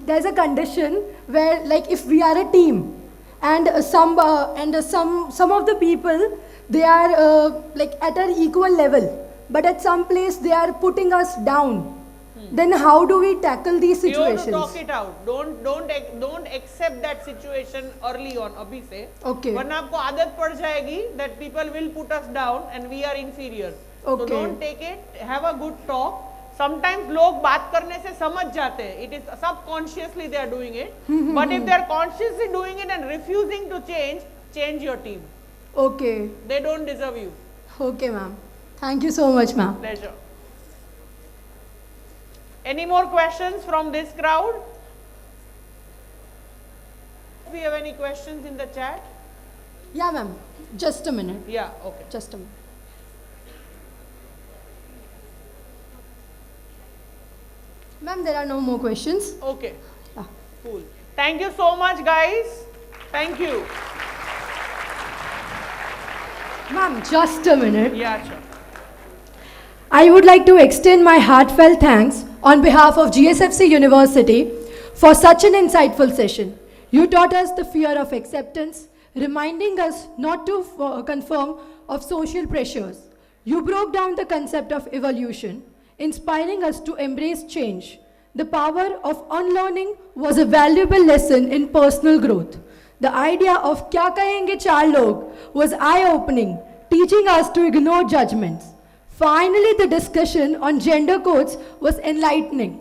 There's a condition where, like, if we are a team, and some of the people, they are like at an equal level, but at some place they are putting us down. Then how do we tackle these situations? You have to talk it out. Don't accept that situation early on. अभी से. Okay. वरना आपको आदत पड़ जाएगी that people will put us down and we are inferior. Okay. So don't take it. Have a good talk. Sometimes लोग बात करने से समझ जाते हैं. It is subconsciously they are doing it. But if they are consciously doing it and refusing to change your team. Okay. They don't deserve you. Okay, ma'am. Thank you so much, ma'am. Pleasure. Any more questions from this crowd? Do we have any questions in the chat? Yeah, ma'am. Just a minute. Yeah, okay. Just a minute. Ma'am, there are no more questions. Okay. Cool. Thank you so much, guys. Thank you. Ma'am, just a minute. Yeah, sure. I would like to extend my heartfelt thanks on behalf of GSFC University for such an insightful session. You taught us the fear of acceptance, reminding us not to conform of social pressures. You broke down the concept of evolution, inspiring us to embrace change. The power of unlearning was a valuable lesson in personal growth. The idea of "Kya kahenge char log" was eye-opening, teaching us to ignore judgments. Finally, the discussion on gender codes was enlightening,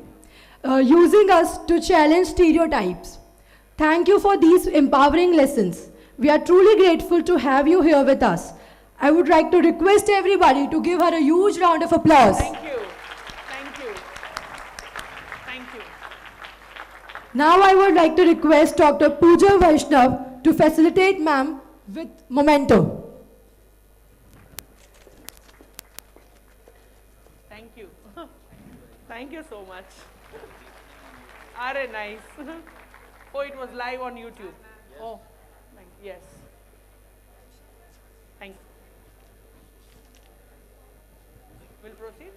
using us to challenge stereotypes. Thank you for these empowering lessons. We are truly grateful to have you here with us. I would like to request everybody to give her a huge round of applause. Thank you. Thank you. Thank you. Now I would like to request Dr. Pooja Vaishnav to facilitate ma'am with memento. Thank you. Thank you so much. Are nice. Oh, it was live on YouTube. Oh, yes. Thank you. We'll proceed.